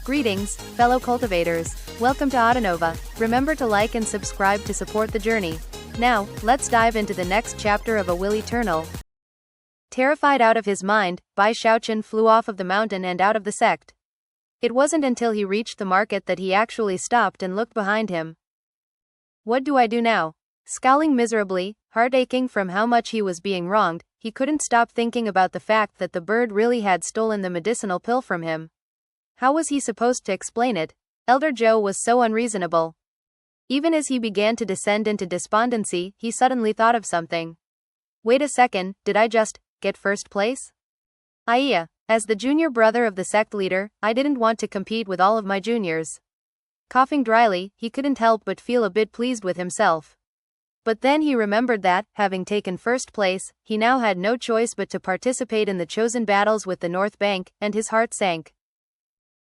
Greetings, fellow cultivators. Welcome to Autonova. Remember to like and subscribe to support the journey. Now, let's dive into the next chapter of A Will Eternal. Terrified out of his mind, Bai Xiaochun flew off of the mountain and out of the sect. It wasn't until he reached the market that he actually stopped and looked behind him. What do I do now? Scowling miserably, heart aching from how much he was being wronged, he couldn't stop thinking about the fact that the bird really had stolen the medicinal pill from him. How was he supposed to explain it? Elder Zhou was so unreasonable. Even as he began to descend into despondency, he suddenly thought of something. Wait a second, did I just get first place? As the junior brother of the sect leader, I didn't want to compete with all of my juniors. Coughing dryly, he couldn't help but feel a bit pleased with himself. But then he remembered that, having taken first place, he now had no choice but to participate in the chosen battles with the North Bank, and his heart sank.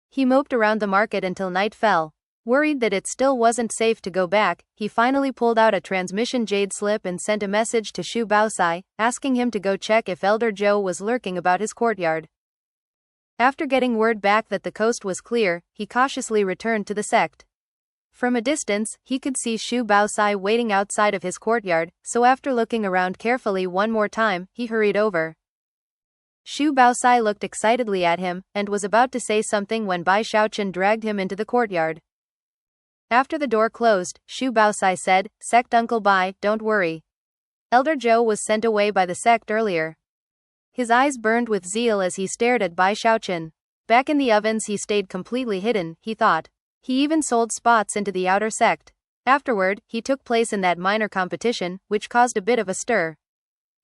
He moped around the market until night fell. Worried that it still wasn't safe to go back, he finally pulled out a transmission jade slip and sent a message to Xu Baosai, asking him to go check if Elder Zhou was lurking about his courtyard. After getting word back that the coast was clear, he cautiously returned to the sect. From a distance, he could see Xu Baosai waiting outside of his courtyard, so after looking around carefully one more time, he hurried over. Xu Baosai looked excitedly at him, and was about to say something when Bai Xiaochun dragged him into the courtyard. After the door closed, Xu Baosai said, "Sect Uncle Bai, don't worry. Elder Zhou was sent away by the sect earlier." His eyes burned with zeal as he stared at Bai Xiaochun. Back in the ovens he stayed completely hidden, he thought. He even sold spots into the outer sect. Afterward, he took place in that minor competition, which caused a bit of a stir.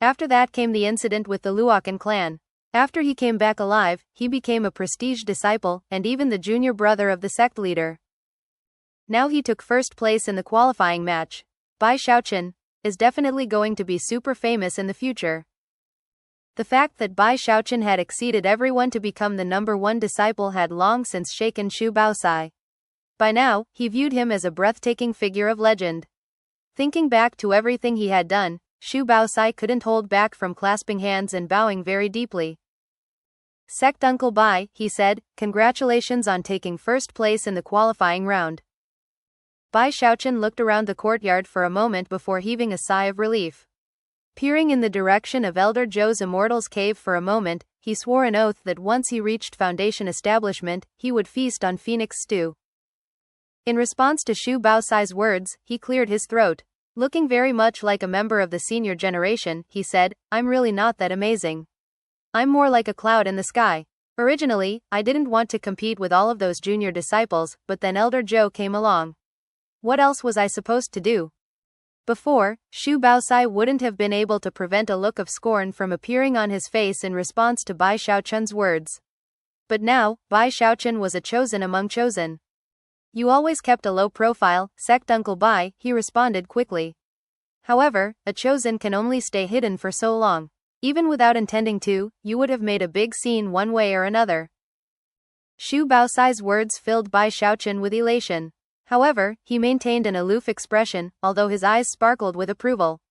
After that came the incident with the Luokan clan. After he came back alive, he became a prestige disciple, and even the junior brother of the sect leader. Now he took first place in the qualifying match. Bai Xiaochun is definitely going to be super famous in the future. The fact that Bai Xiaochun had exceeded everyone to become the #1 disciple had long since shaken Xu Baosai. By now, he viewed him as a breathtaking figure of legend. Thinking back to everything he had done, Xu Baosai couldn't hold back from clasping hands and bowing very deeply. "Sect Uncle Bai," he said, "congratulations on taking first place in the qualifying round." Bai Xiaochun looked around the courtyard for a moment before heaving a sigh of relief. Peering in the direction of Elder Zhou's Immortals cave for a moment, he swore an oath that once he reached Foundation establishment, he would feast on phoenix stew. In response to Xu Baosai's words, he cleared his throat. Looking very much like a member of the senior generation, he said, "I'm really not that amazing. I'm more like a cloud in the sky. Originally, I didn't want to compete with all of those junior disciples, but then Elder Zhou came along. What else was I supposed to do?" Before, Xu Baosai wouldn't have been able to prevent a look of scorn from appearing on his face in response to Bai Xiaochun's words. But now, Bai Xiaochun was a chosen among chosen. "You always kept a low profile, Sect Uncle Bai," he responded quickly. "However, a chosen can only stay hidden for so long. Even without intending to, you would have made a big scene one way or another." Xu Baosai's words filled Bai Xiaochun with elation. However, he maintained an aloof expression, although his eyes sparkled with approval.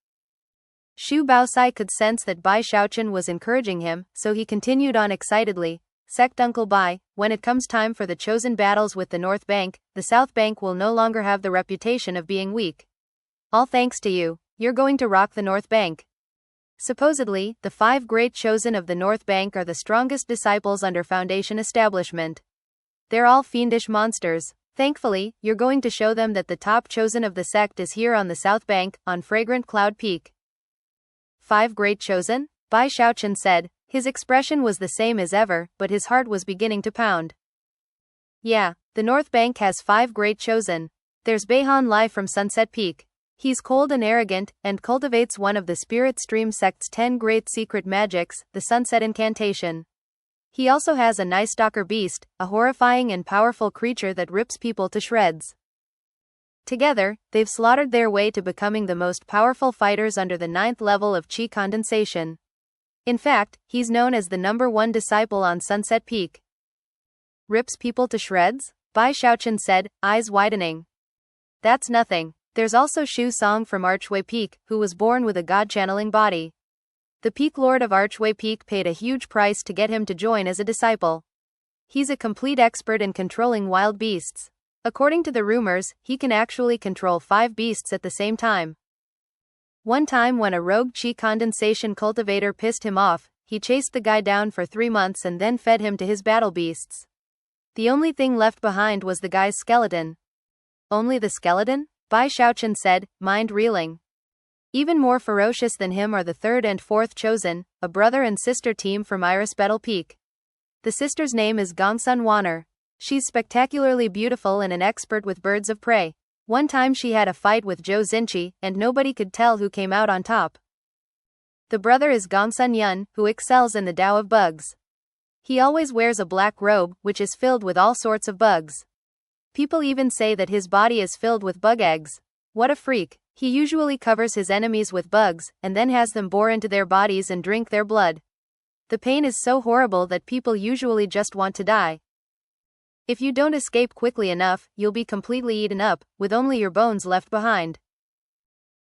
Xu Baosai could sense that Bai Xiaochun was encouraging him, so he continued on excitedly. "Sect Uncle Bai, when it comes time for the chosen battles with the North Bank, the South Bank will no longer have the reputation of being weak. All thanks to you, you're going to rock the North Bank." Supposedly, the 5 great chosen of the North Bank are the strongest disciples under Foundation establishment. They're all fiendish monsters. Thankfully, you're going to show them that the top chosen of the sect is here on the South Bank, on Fragrant Cloud Peak. 5 great chosen? Bai Xiaochun said. His expression was the same as ever, but his heart was beginning to pound. "Yeah, the North Bank has 5 great chosen. There's Beihan Lai from Sunset Peak. He's cold and arrogant, and cultivates one of the Spirit Stream sect's 10 great secret magics, the Sunset Incantation. He also has a Night Stalker beast, a horrifying and powerful creature that rips people to shreds. Together, they've slaughtered their way to becoming the most powerful fighters under the 9th level of Qi condensation. In fact, he's known as the #1 disciple on Sunset Peak." "Rips people to shreds?" Bai Xiaochun said, eyes widening. "That's nothing. There's also Xu Song from Archway Peak, who was born with a god-channeling body. The Peak Lord of Archway Peak paid a huge price to get him to join as a disciple. He's a complete expert in controlling wild beasts. According to the rumors, he can actually control 5 beasts at the same time. One time when a rogue qi condensation cultivator pissed him off, he chased the guy down for 3 months and then fed him to his battle beasts. The only thing left behind was the guy's skeleton. Only the skeleton? Bai Xiaochun said, mind reeling. Even more ferocious than him are the 3rd and 4th chosen, a brother and sister team from Iris Betel Peak. The sister's name is Gongsun Waner. She's spectacularly beautiful and an expert with birds of prey. One time she had a fight with Zhou Xinqi, and nobody could tell who came out on top. The brother is Gongsun Yun, who excels in the Tao of bugs. He always wears a black robe, which is filled with all sorts of bugs. People even say that his body is filled with bug eggs. What a freak. He usually covers his enemies with bugs, and then has them bore into their bodies and drink their blood. The pain is so horrible that people usually just want to die. If you don't escape quickly enough, you'll be completely eaten up, with only your bones left behind.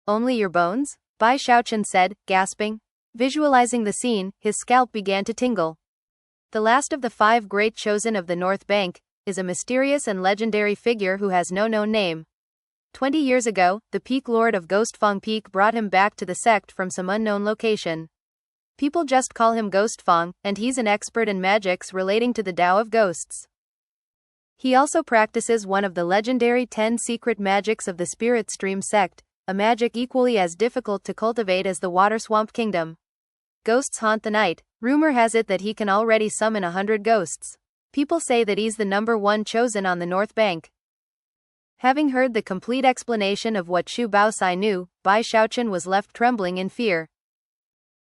Only your bones? Bai Xiaochun said, gasping. Visualizing the scene, his scalp began to tingle. The last of the 5 great chosen of the North Bank is a mysterious and legendary figure who has no known name. 20 years ago, the Peak Lord of Ghostfang Peak brought him back to the sect from some unknown location. People just call him Ghostfang, and he's an expert in magics relating to the Tao of ghosts. He also practices one of the legendary 10 secret magics of the Spirit Stream sect, a magic equally as difficult to cultivate as the Water Swamp Kingdom. Ghosts haunt the night. Rumor has it that he can already summon 100 ghosts. People say that he's the #1 chosen on the North Bank. Having heard the complete explanation of what Xu Baosai knew, Bai Xiaochun was left trembling in fear.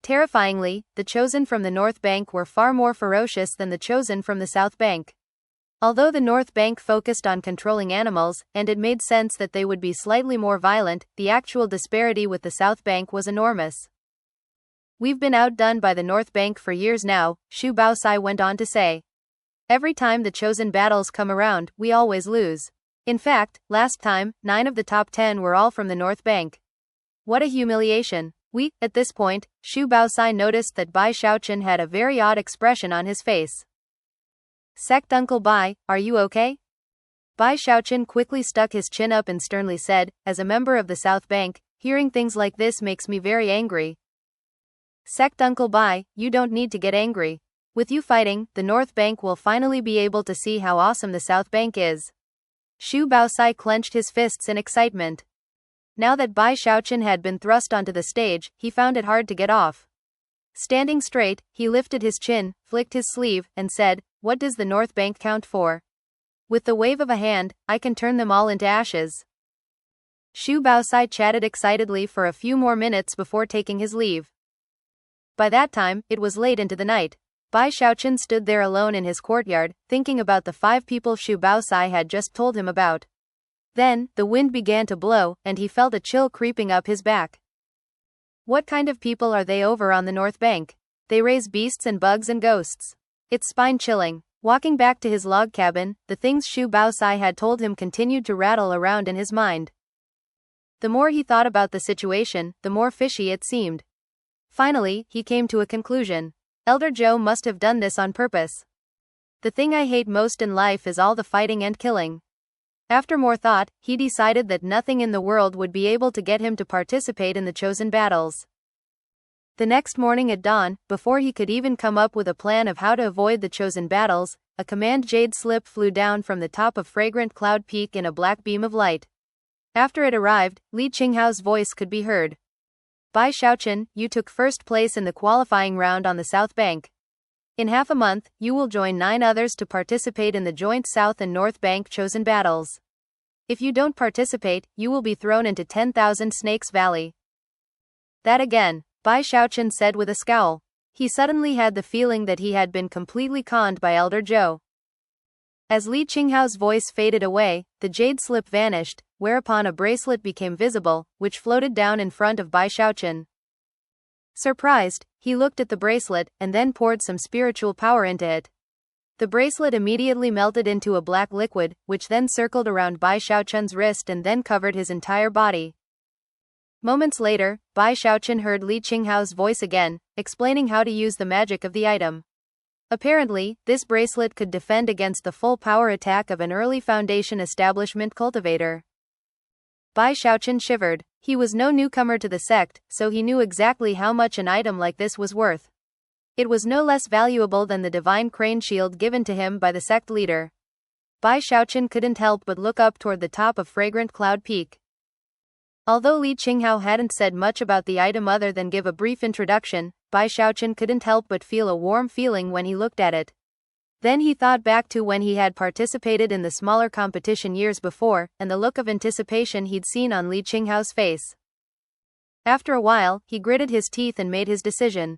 Terrifyingly, the chosen from the North Bank were far more ferocious than the chosen from the South Bank. Although the North Bank focused on controlling animals, and it made sense that they would be slightly more violent, the actual disparity with the South Bank was enormous. We've been outdone by the North Bank for years now, Xu Baosai went on to say. Every time the chosen battles come around, we always lose. In fact, last time, 9 of the top 10 were all from the North Bank. What a humiliation. At this point, Xu Baosai noticed that Bai Xiaochun had a very odd expression on his face. Sect Uncle Bai, are you okay? Bai Xiaochun quickly stuck his chin up and sternly said, as a member of the South Bank, hearing things like this makes me very angry. Sect Uncle Bai, you don't need to get angry. With you fighting, the North Bank will finally be able to see how awesome the South Bank is. Xu Baosai clenched his fists in excitement. Now that Bai Xiaochun had been thrust onto the stage, he found it hard to get off. Standing straight, he lifted his chin, flicked his sleeve, and said, what does the North Bank count for? With the wave of a hand, I can turn them all into ashes. Xu Baosai chatted excitedly for a few more minutes before taking his leave. By that time, it was late into the night. Bai Xiaochun stood there alone in his courtyard, thinking about the 5 people Xu Baosai had just told him about. Then, the wind began to blow, and he felt a chill creeping up his back. What kind of people are they over on the North Bank? They raise beasts and bugs and ghosts. It's spine-chilling. Walking back to his log cabin, the things Xu Baosai had told him continued to rattle around in his mind. The more he thought about the situation, the more fishy it seemed. Finally, he came to a conclusion. Elder Zhou must have done this on purpose. The thing I hate most in life is all the fighting and killing. After more thought, he decided that nothing in the world would be able to get him to participate in the chosen battles. The next morning at dawn, before he could even come up with a plan of how to avoid the chosen battles, a command jade slip flew down from the top of Fragrant Cloud Peak in a black beam of light. After it arrived, Li Qinghao's voice could be heard. Bai Xiaochun, you took first place in the qualifying round on the South Bank. In half a month, you will join 9 others to participate in the joint South and North Bank chosen battles. If you don't participate, you will be thrown into 10,000 Snakes Valley. That again, Bai Xiaochun said with a scowl. He suddenly had the feeling that he had been completely conned by Elder Zhou. As Li Qinghao's voice faded away, the jade slip vanished, whereupon a bracelet became visible, which floated down in front of Bai Xiaochun. Surprised, he looked at the bracelet, and then poured some spiritual power into it. The bracelet immediately melted into a black liquid, which then circled around Bai Xiaochun's wrist and then covered his entire body. Moments later, Bai Xiaochun heard Li Qinghao's voice again, explaining how to use the magic of the item. Apparently, this bracelet could defend against the full power attack of an early Foundation establishment cultivator. Bai Xiaochun shivered. He was no newcomer to the sect, so he knew exactly how much an item like this was worth. It was no less valuable than the divine crane shield given to him by the sect leader. Bai Xiaochun couldn't help but look up toward the top of Fragrant Cloud Peak. Although Li Qinghao hadn't said much about the item other than give a brief introduction, Bai Xiaochun couldn't help but feel a warm feeling when he looked at it. Then he thought back to when he had participated in the smaller competition years before, and the look of anticipation he'd seen on Li Qinghao's face. After a while, he gritted his teeth and made his decision.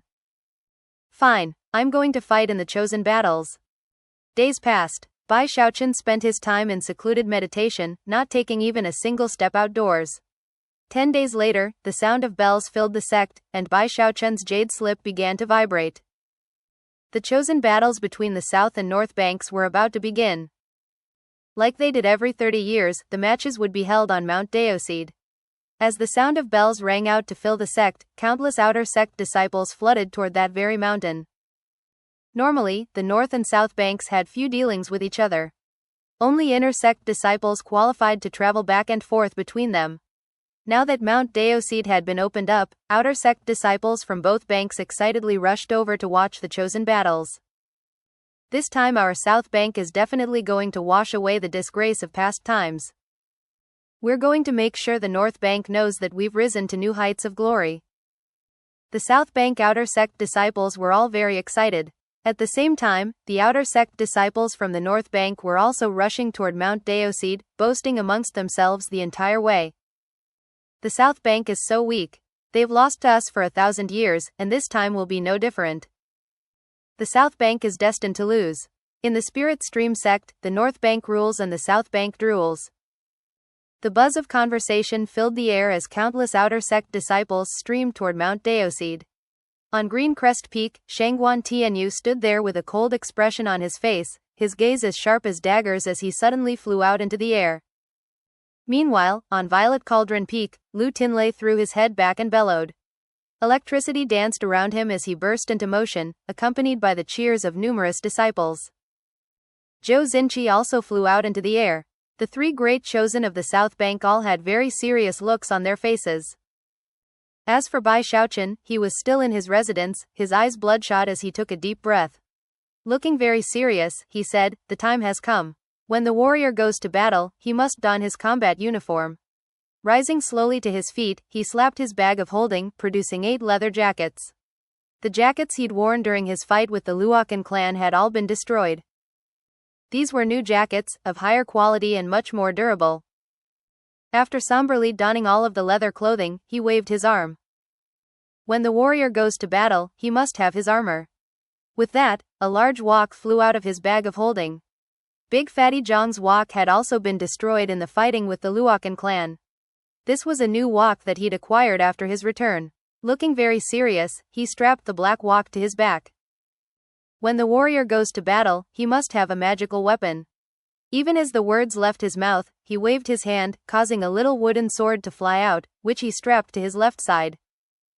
Fine, I'm going to fight in the chosen battles. Days passed. Bai Xiaochun spent his time in secluded meditation, not taking even a single step outdoors. 10 days later, the sound of bells filled the sect, and Bai Xiaochun's jade slip began to vibrate. The chosen battles between the south and north banks were about to begin. Like they did every 30 years, the matches would be held on Mount Deoseed. As the sound of bells rang out to fill the sect, countless outer sect disciples flooded toward that very mountain. Normally, the north and south banks had few dealings with each other. Only inner sect disciples qualified to travel back and forth between them. Now that Mount Deoseed had been opened up, outer sect disciples from both banks excitedly rushed over to watch the chosen battles. This time our south bank is definitely going to wash away the disgrace of past times. We're going to make sure the north bank knows that we've risen to new heights of glory. The south bank outer sect disciples were all very excited. At the same time, the outer sect disciples from the north bank were also rushing toward Mount Deoseed, boasting amongst themselves the entire way. The south bank is so weak. They've lost to us for 1,000 years, and this time will be no different. The south bank is destined to lose. In the Spirit Stream sect, the north bank rules and the south bank drools. The buzz of conversation filled the air as countless outer sect disciples streamed toward Mount Deoseed. On Green Crest Peak, Shangguan Tianyu stood there with a cold expression on his face, his gaze as sharp as daggers as he suddenly flew out into the air. Meanwhile, on Violet Cauldron Peak, Lu Tinlei threw his head back and bellowed. Electricity danced around him as he burst into motion, accompanied by the cheers of numerous disciples. Zhou Xinqi also flew out into the air. The three great chosen of the South Bank all had very serious looks on their faces. As for Bai Xiaochun, he was still in his residence, his eyes bloodshot as he took a deep breath. Looking very serious, he said, "The time has come. When the warrior goes to battle, he must don his combat uniform." Rising slowly to his feet, he slapped his bag of holding, producing 8 leather jackets. The jackets he'd worn during his fight with the Luokan clan had all been destroyed. These were new jackets, of higher quality and much more durable. After somberly donning all of the leather clothing, he waved his arm. When the warrior goes to battle, he must have his armor. With that, a large wok flew out of his bag of holding. Big Fatty Zhang's wok had also been destroyed in the fighting with the Luokan clan. This was a new wok that he'd acquired after his return. Looking very serious, he strapped the black wok to his back. When the warrior goes to battle, he must have a magical weapon. Even as the words left his mouth, he waved his hand, causing a little wooden sword to fly out, which he strapped to his left side.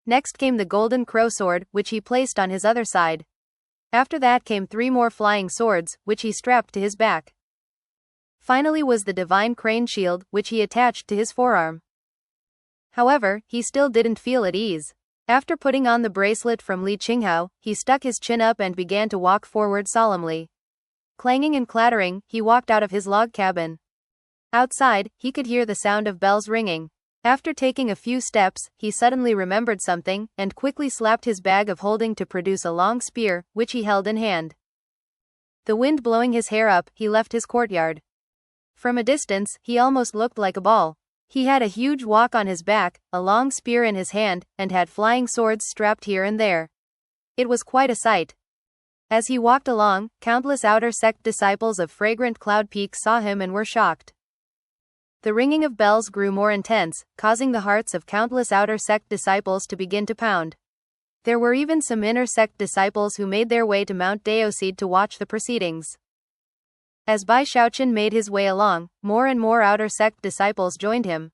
Next came the golden crow sword, which he placed on his other side. After that came 3 more flying swords, which he strapped to his back. Finally was the divine crane shield, which he attached to his forearm. However, he still didn't feel at ease. After putting on the bracelet from Li Qinghao, he stuck his chin up and began to walk forward solemnly. Clanging and clattering, he walked out of his log cabin. Outside, he could hear the sound of bells ringing. After taking a few steps, he suddenly remembered something, and quickly slapped his bag of holding to produce a long spear, which he held in hand. The wind blowing his hair up, he left his courtyard. From a distance, he almost looked like a ball. He had a huge wok on his back, a long spear in his hand, and had flying swords strapped here and there. It was quite a sight. As he walked along, countless outer sect disciples of Fragrant Cloud Peak saw him and were shocked. The ringing of bells grew more intense, causing the hearts of countless outer sect disciples to begin to pound. There were even some inner sect disciples who made their way to Mount Deoseed to watch the proceedings. As Bai Xiaochun made his way along, more and more outer sect disciples joined him.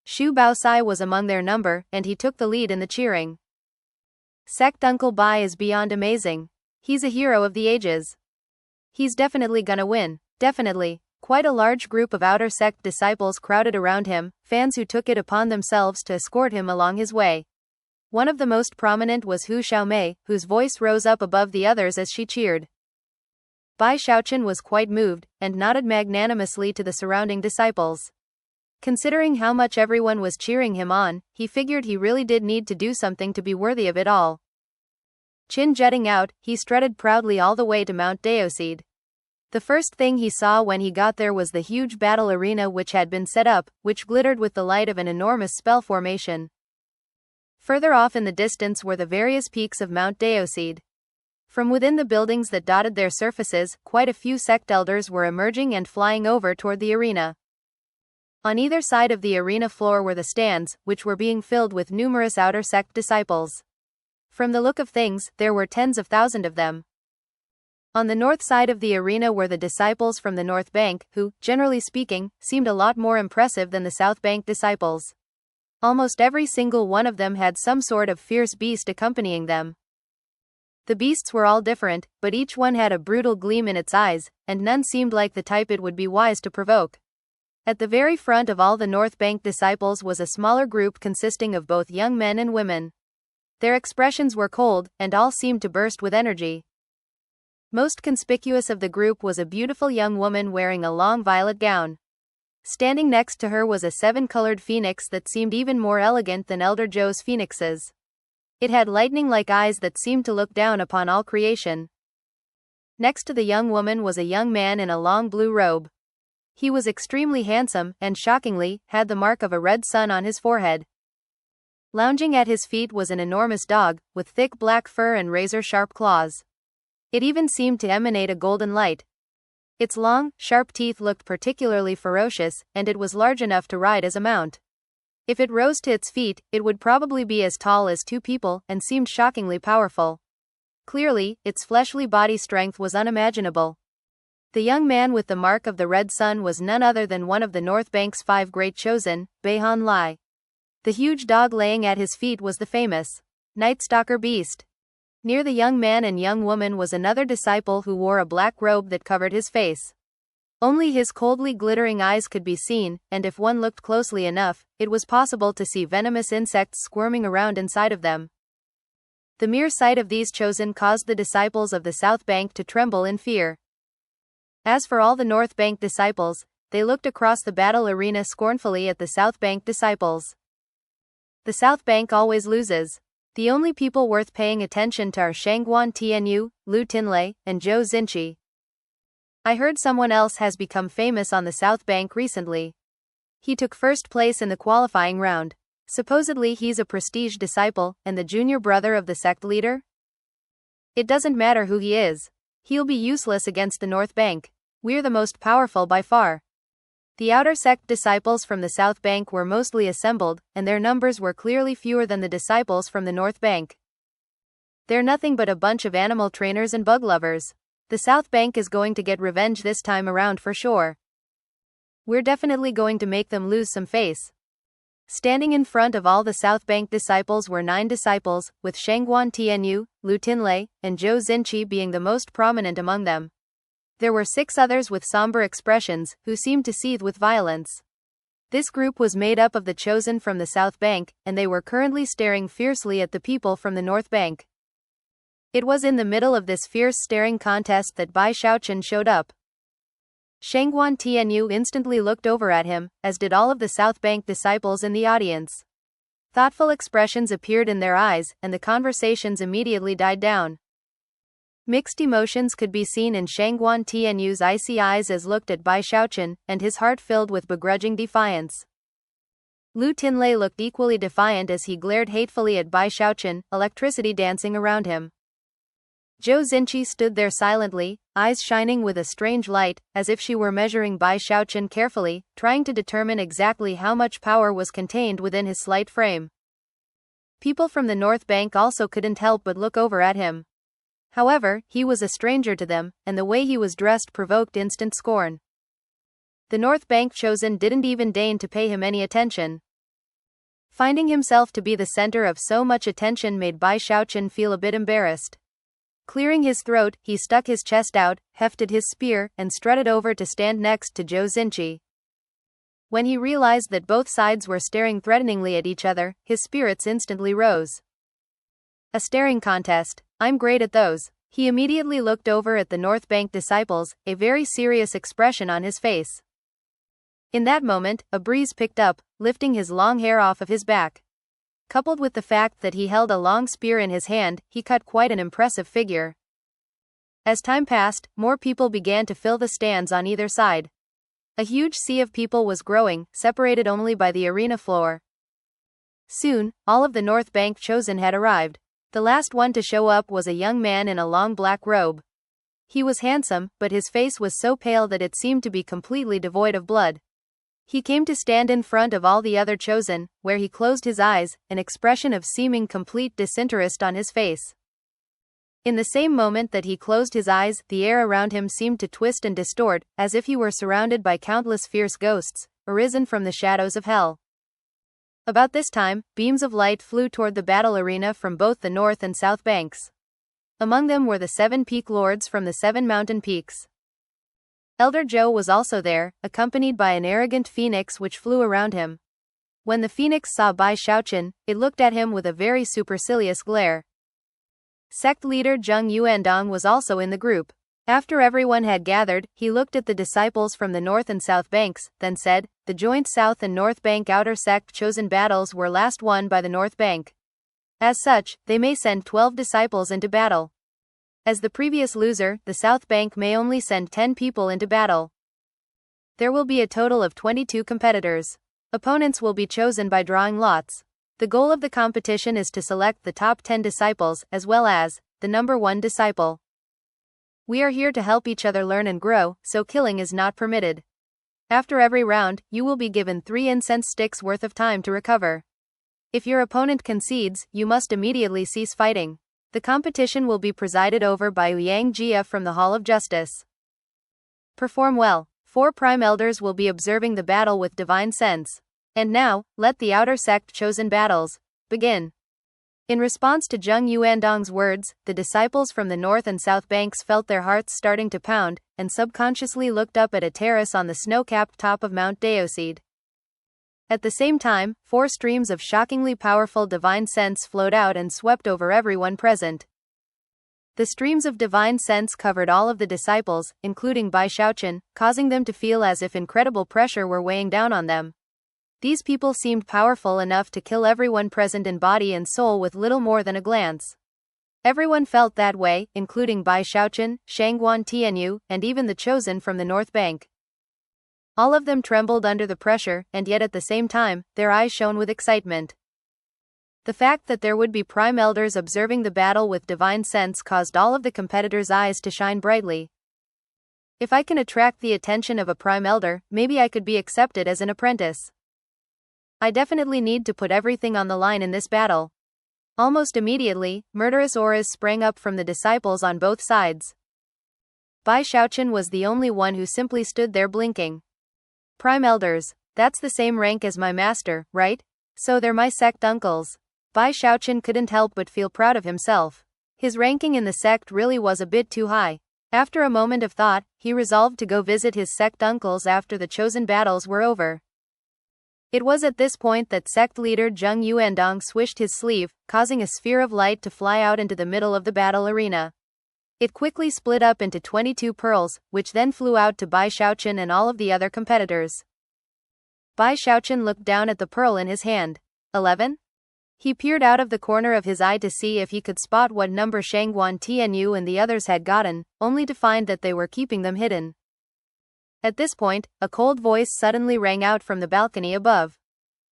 Xu Baosai was among their number, and he took the lead in the cheering. Sect Uncle Bai is beyond amazing. He's a hero of the ages. He's definitely gonna win. Definitely. Quite a large group of outer sect disciples crowded around him, fans who took it upon themselves to escort him along his way. One of the most prominent was Hu Xiaomei, whose voice rose up above the others as she cheered. Bai Xiaochun was quite moved, and nodded magnanimously to the surrounding disciples. Considering how much everyone was cheering him on, he figured he really did need to do something to be worthy of it all. Chin jutting out, he strutted proudly all the way to Mount Deoseed. The first thing he saw when he got there was the huge battle arena which had been set up, which glittered with the light of an enormous spell formation. Further off in the distance were the various peaks of Mount Deoseed. From within the buildings that dotted their surfaces, quite a few sect elders were emerging and flying over toward the arena. On either side of the arena floor were the stands, which were being filled with numerous outer sect disciples. From the look of things, there were tens of thousands of them. On the north side of the arena were the disciples from the North Bank, who, generally speaking, seemed a lot more impressive than the South Bank disciples. Almost every single one of them had some sort of fierce beast accompanying them. The beasts were all different, but each one had a brutal gleam in its eyes, and none seemed like the type it would be wise to provoke. At the very front of all the North Bank disciples was a smaller group consisting of both young men and women. Their expressions were cold, and all seemed to burst with energy. Most conspicuous of the group was a beautiful young woman wearing a long violet gown. Standing next to her was a seven-colored phoenix that seemed even more elegant than Elder Joe's phoenixes. It had lightning-like eyes that seemed to look down upon all creation. Next to the young woman was a young man in a long blue robe. He was extremely handsome, and shockingly, had the mark of a red sun on his forehead. Lounging at his feet was an enormous dog, with thick black fur and razor-sharp claws. It even seemed to emanate a golden light. Its long, sharp teeth looked particularly ferocious, and it was large enough to ride as a mount. If it rose to its feet, it would probably be as tall as two people, and seemed shockingly powerful. Clearly, its fleshly body strength was unimaginable. The young man with the mark of the red sun was none other than one of the North Bank's 5 great chosen, Bai Xiaochun. The huge dog laying at his feet was the famous Night Stalker beast. Near the young man and young woman was another disciple who wore a black robe that covered his face. Only his coldly glittering eyes could be seen, and if one looked closely enough, it was possible to see venomous insects squirming around inside of them. The mere sight of these chosen caused the disciples of the South Bank to tremble in fear. As for all the North Bank disciples, they looked across the battle arena scornfully at the South Bank disciples. The South Bank always loses. The only people worth paying attention to are Shangguan Tianyu, Lu Tinlei, and Zhou Xinqi. I heard someone else has become famous on the South Bank recently. He took first place in the qualifying round. Supposedly he's a prestige disciple, and the junior brother of the sect leader? It doesn't matter who he is. He'll be useless against the North Bank. We're the most powerful by far. The outer sect disciples from the South Bank were mostly assembled, and their numbers were clearly fewer than the disciples from the North Bank. They're nothing but a bunch of animal trainers and bug lovers. The South Bank is going to get revenge this time around for sure. We're definitely going to make them lose some face. Standing in front of all the South Bank disciples were 9 disciples, with Shangguan Tianyu, Lu Tinlei, and Zhou Xinqi being the most prominent among them. There were 6 others with somber expressions, who seemed to seethe with violence. This group was made up of the chosen from the South Bank, and they were currently staring fiercely at the people from the North Bank. It was in the middle of this fierce staring contest that Bai Xiaochun showed up. Shangguan Tianyu instantly looked over at him, as did all of the South Bank disciples in the audience. Thoughtful expressions appeared in their eyes, and the conversations immediately died down. Mixed emotions could be seen in Shangguan Tianyu's icy eyes as looked at Bai Xiaochun, and his heart filled with begrudging defiance. Lu Tinlei looked equally defiant as he glared hatefully at Bai Xiaochun, electricity dancing around him. Zhou Xinqi stood there silently, eyes shining with a strange light, as if she were measuring Bai Xiaochun carefully, trying to determine exactly how much power was contained within his slight frame. People from the North Bank also couldn't help but look over at him. However, he was a stranger to them, and the way he was dressed provoked instant scorn. The North Bank chosen didn't even deign to pay him any attention. Finding himself to be the center of so much attention made Bai Xiaochun feel a bit embarrassed. Clearing his throat, he stuck his chest out, hefted his spear, and strutted over to stand next to Zhou Xinqi. When he realized that both sides were staring threateningly at each other, his spirits instantly rose. A staring contest. I'm great at those. He immediately looked over at the North Bank disciples, a very serious expression on his face. In that moment, a breeze picked up, lifting his long hair off of his back. Coupled with the fact that he held a long spear in his hand, he cut quite an impressive figure. As time passed, more people began to fill the stands on either side. A huge sea of people was growing, separated only by the arena floor. Soon, all of the North Bank chosen had arrived. The last one to show up was a young man in a long black robe. He was handsome, but his face was so pale that it seemed to be completely devoid of blood. He came to stand in front of all the other chosen, where he closed his eyes, an expression of seeming complete disinterest on his face. In the same moment that he closed his eyes, the air around him seemed to twist and distort, as if he were surrounded by countless fierce ghosts, arisen from the shadows of hell. About this time, beams of light flew toward the battle arena from both the north and south banks. Among them were the 7 peak lords from the 7 mountain peaks. Elder Zhou was also there, accompanied by an arrogant phoenix which flew around him. When the phoenix saw Bai Xiaochun, it looked at him with a very supercilious glare. Sect leader Zheng Yuandong was also in the group. After everyone had gathered, he looked at the disciples from the north and south banks, then said, "The joint south and north bank outer sect chosen battles were last won by the north bank. As such, they may send 12 disciples into battle. As the previous loser, the South Bank may only send 10 people into battle. There will be a total of 22 competitors. Opponents will be chosen by drawing lots. The goal of the competition is to select the top 10 disciples, as well as the number 1 disciple. We are here to help each other learn and grow, so killing is not permitted. After every round, you will be given 3 incense sticks worth of time to recover. If your opponent concedes, you must immediately cease fighting. The competition will be presided over by Yang Jia from the Hall of Justice. Perform well. 4 prime elders will be observing the battle with divine sense. And now, let the outer sect chosen battles begin." In response to Zheng Yuandong's words, the disciples from the north and south banks felt their hearts starting to pound, and subconsciously looked up at a terrace on the snow-capped top of Mount Deoseed. At the same time, 4 streams of shockingly powerful divine sense flowed out and swept over everyone present. The streams of divine sense covered all of the disciples, including Bai Xiaochun, causing them to feel as if incredible pressure were weighing down on them. These people seemed powerful enough to kill everyone present in body and soul with little more than a glance. Everyone felt that way, including Bai Xiaochun, Shangguan Tianyu, and even the chosen from the North Bank. All of them trembled under the pressure, and yet at the same time, their eyes shone with excitement. The fact that there would be prime elders observing the battle with divine sense caused all of the competitors' eyes to shine brightly. If I can attract the attention of a prime elder, maybe I could be accepted as an apprentice. I definitely need to put everything on the line in this battle. Almost immediately, murderous auras sprang up from the disciples on both sides. Bai Xiaochun was the only one who simply stood there blinking. Prime elders. That's the same rank as my master, right? So they're my sect uncles. Bai Xiaochun couldn't help but feel proud of himself. His ranking in the sect really was a bit too high. After a moment of thought, he resolved to go visit his sect uncles after the chosen battles were over. It was at this point that sect leader Zheng Yuandong swished his sleeve, causing a sphere of light to fly out into the middle of the battle arena. It quickly split up into 22 pearls, which then flew out to Bai Xiaochun and all of the other competitors. Bai Xiaochun looked down at the pearl in his hand. 11? He peered out of the corner of his eye to see if he could spot what number Shangguan Tianyu and the others had gotten, only to find that they were keeping them hidden. At this point, a cold voice suddenly rang out from the balcony above.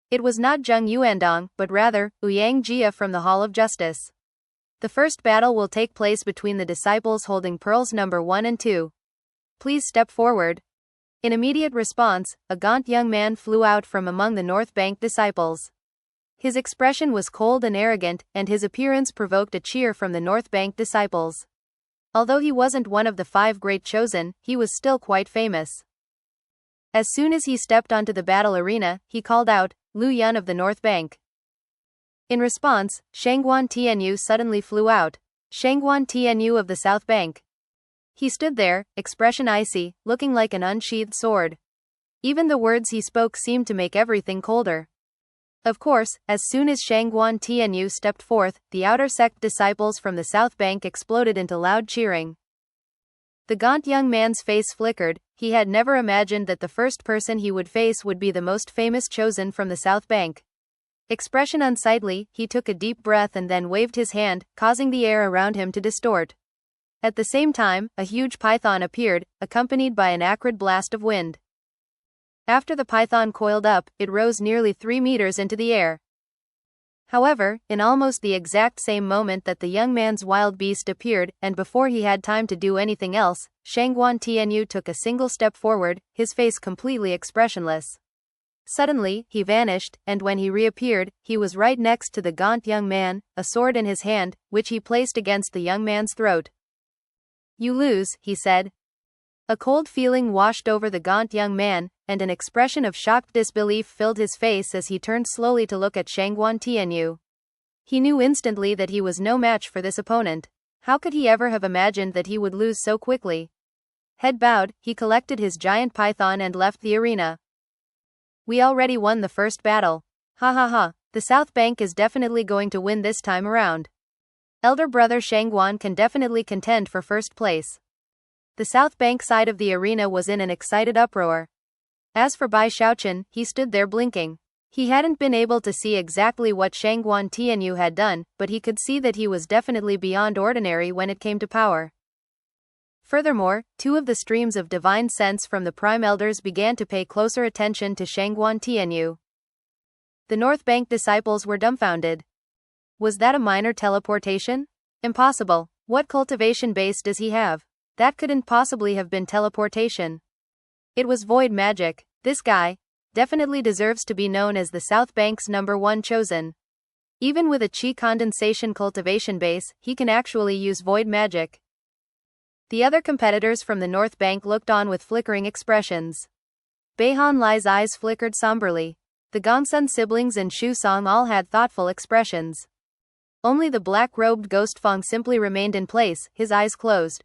It was not Zheng Yuandong, but rather, Yang Jia from the Hall of Justice. The first battle will take place between the disciples holding pearls number 1 and 2. Please step forward. In immediate response, a gaunt young man flew out from among the North Bank disciples. His expression was cold and arrogant, and his appearance provoked a cheer from the North Bank disciples. Although he wasn't one of the 5 great chosen, he was still quite famous. As soon as he stepped onto the battle arena, he called out, "Lu Yun of the North Bank." In response, Shangguan Tianyu suddenly flew out. Shangguan Tianyu of the South Bank. He stood there, expression icy, looking like an unsheathed sword. Even the words he spoke seemed to make everything colder. Of course, as soon as Shangguan Tianyu stepped forth, the outer sect disciples from the South Bank exploded into loud cheering. The gaunt young man's face flickered. He had never imagined that the first person he would face would be the most famous chosen from the South Bank. Expression unsightly, he took a deep breath and then waved his hand, causing the air around him to distort. At the same time, a huge python appeared, accompanied by an acrid blast of wind. After the python coiled up, it rose nearly 3 meters into the air. However, in almost the exact same moment that the young man's wild beast appeared, and before he had time to do anything else, Shangguan Tianyu took a single step forward, his face completely expressionless. Suddenly, he vanished, and when he reappeared, he was right next to the gaunt young man, a sword in his hand, which he placed against the young man's throat. "You lose," he said. A cold feeling washed over the gaunt young man, and an expression of shocked disbelief filled his face as he turned slowly to look at Shangguan Tianyu. He knew instantly that he was no match for this opponent. How could he ever have imagined that he would lose so quickly? Head bowed, he collected his giant python and left the arena. "We already won the first battle. Ha ha ha, the South Bank is definitely going to win this time around. Elder brother Shangguan can definitely contend for first place." The South Bank side of the arena was in an excited uproar. As for Bai Xiaochun, he stood there blinking. He hadn't been able to see exactly what Shangguan Tianyu had done, but he could see that he was definitely beyond ordinary when it came to power. Furthermore, 2 of the streams of divine sense from the Prime Elders began to pay closer attention to Shangguan Tianyu. The North Bank disciples were dumbfounded. Was that a minor teleportation? Impossible. What cultivation base does he have? That couldn't possibly have been teleportation. It was void magic. This guy definitely deserves to be known as the South Bank's #1 chosen. Even with a chi condensation cultivation base, he can actually use void magic. The other competitors from the North Bank looked on with flickering expressions. Beihan Lai's eyes flickered somberly. The Gongsun siblings and Shu Song all had thoughtful expressions. Only the black-robed Ghost Fong simply remained in place, his eyes closed.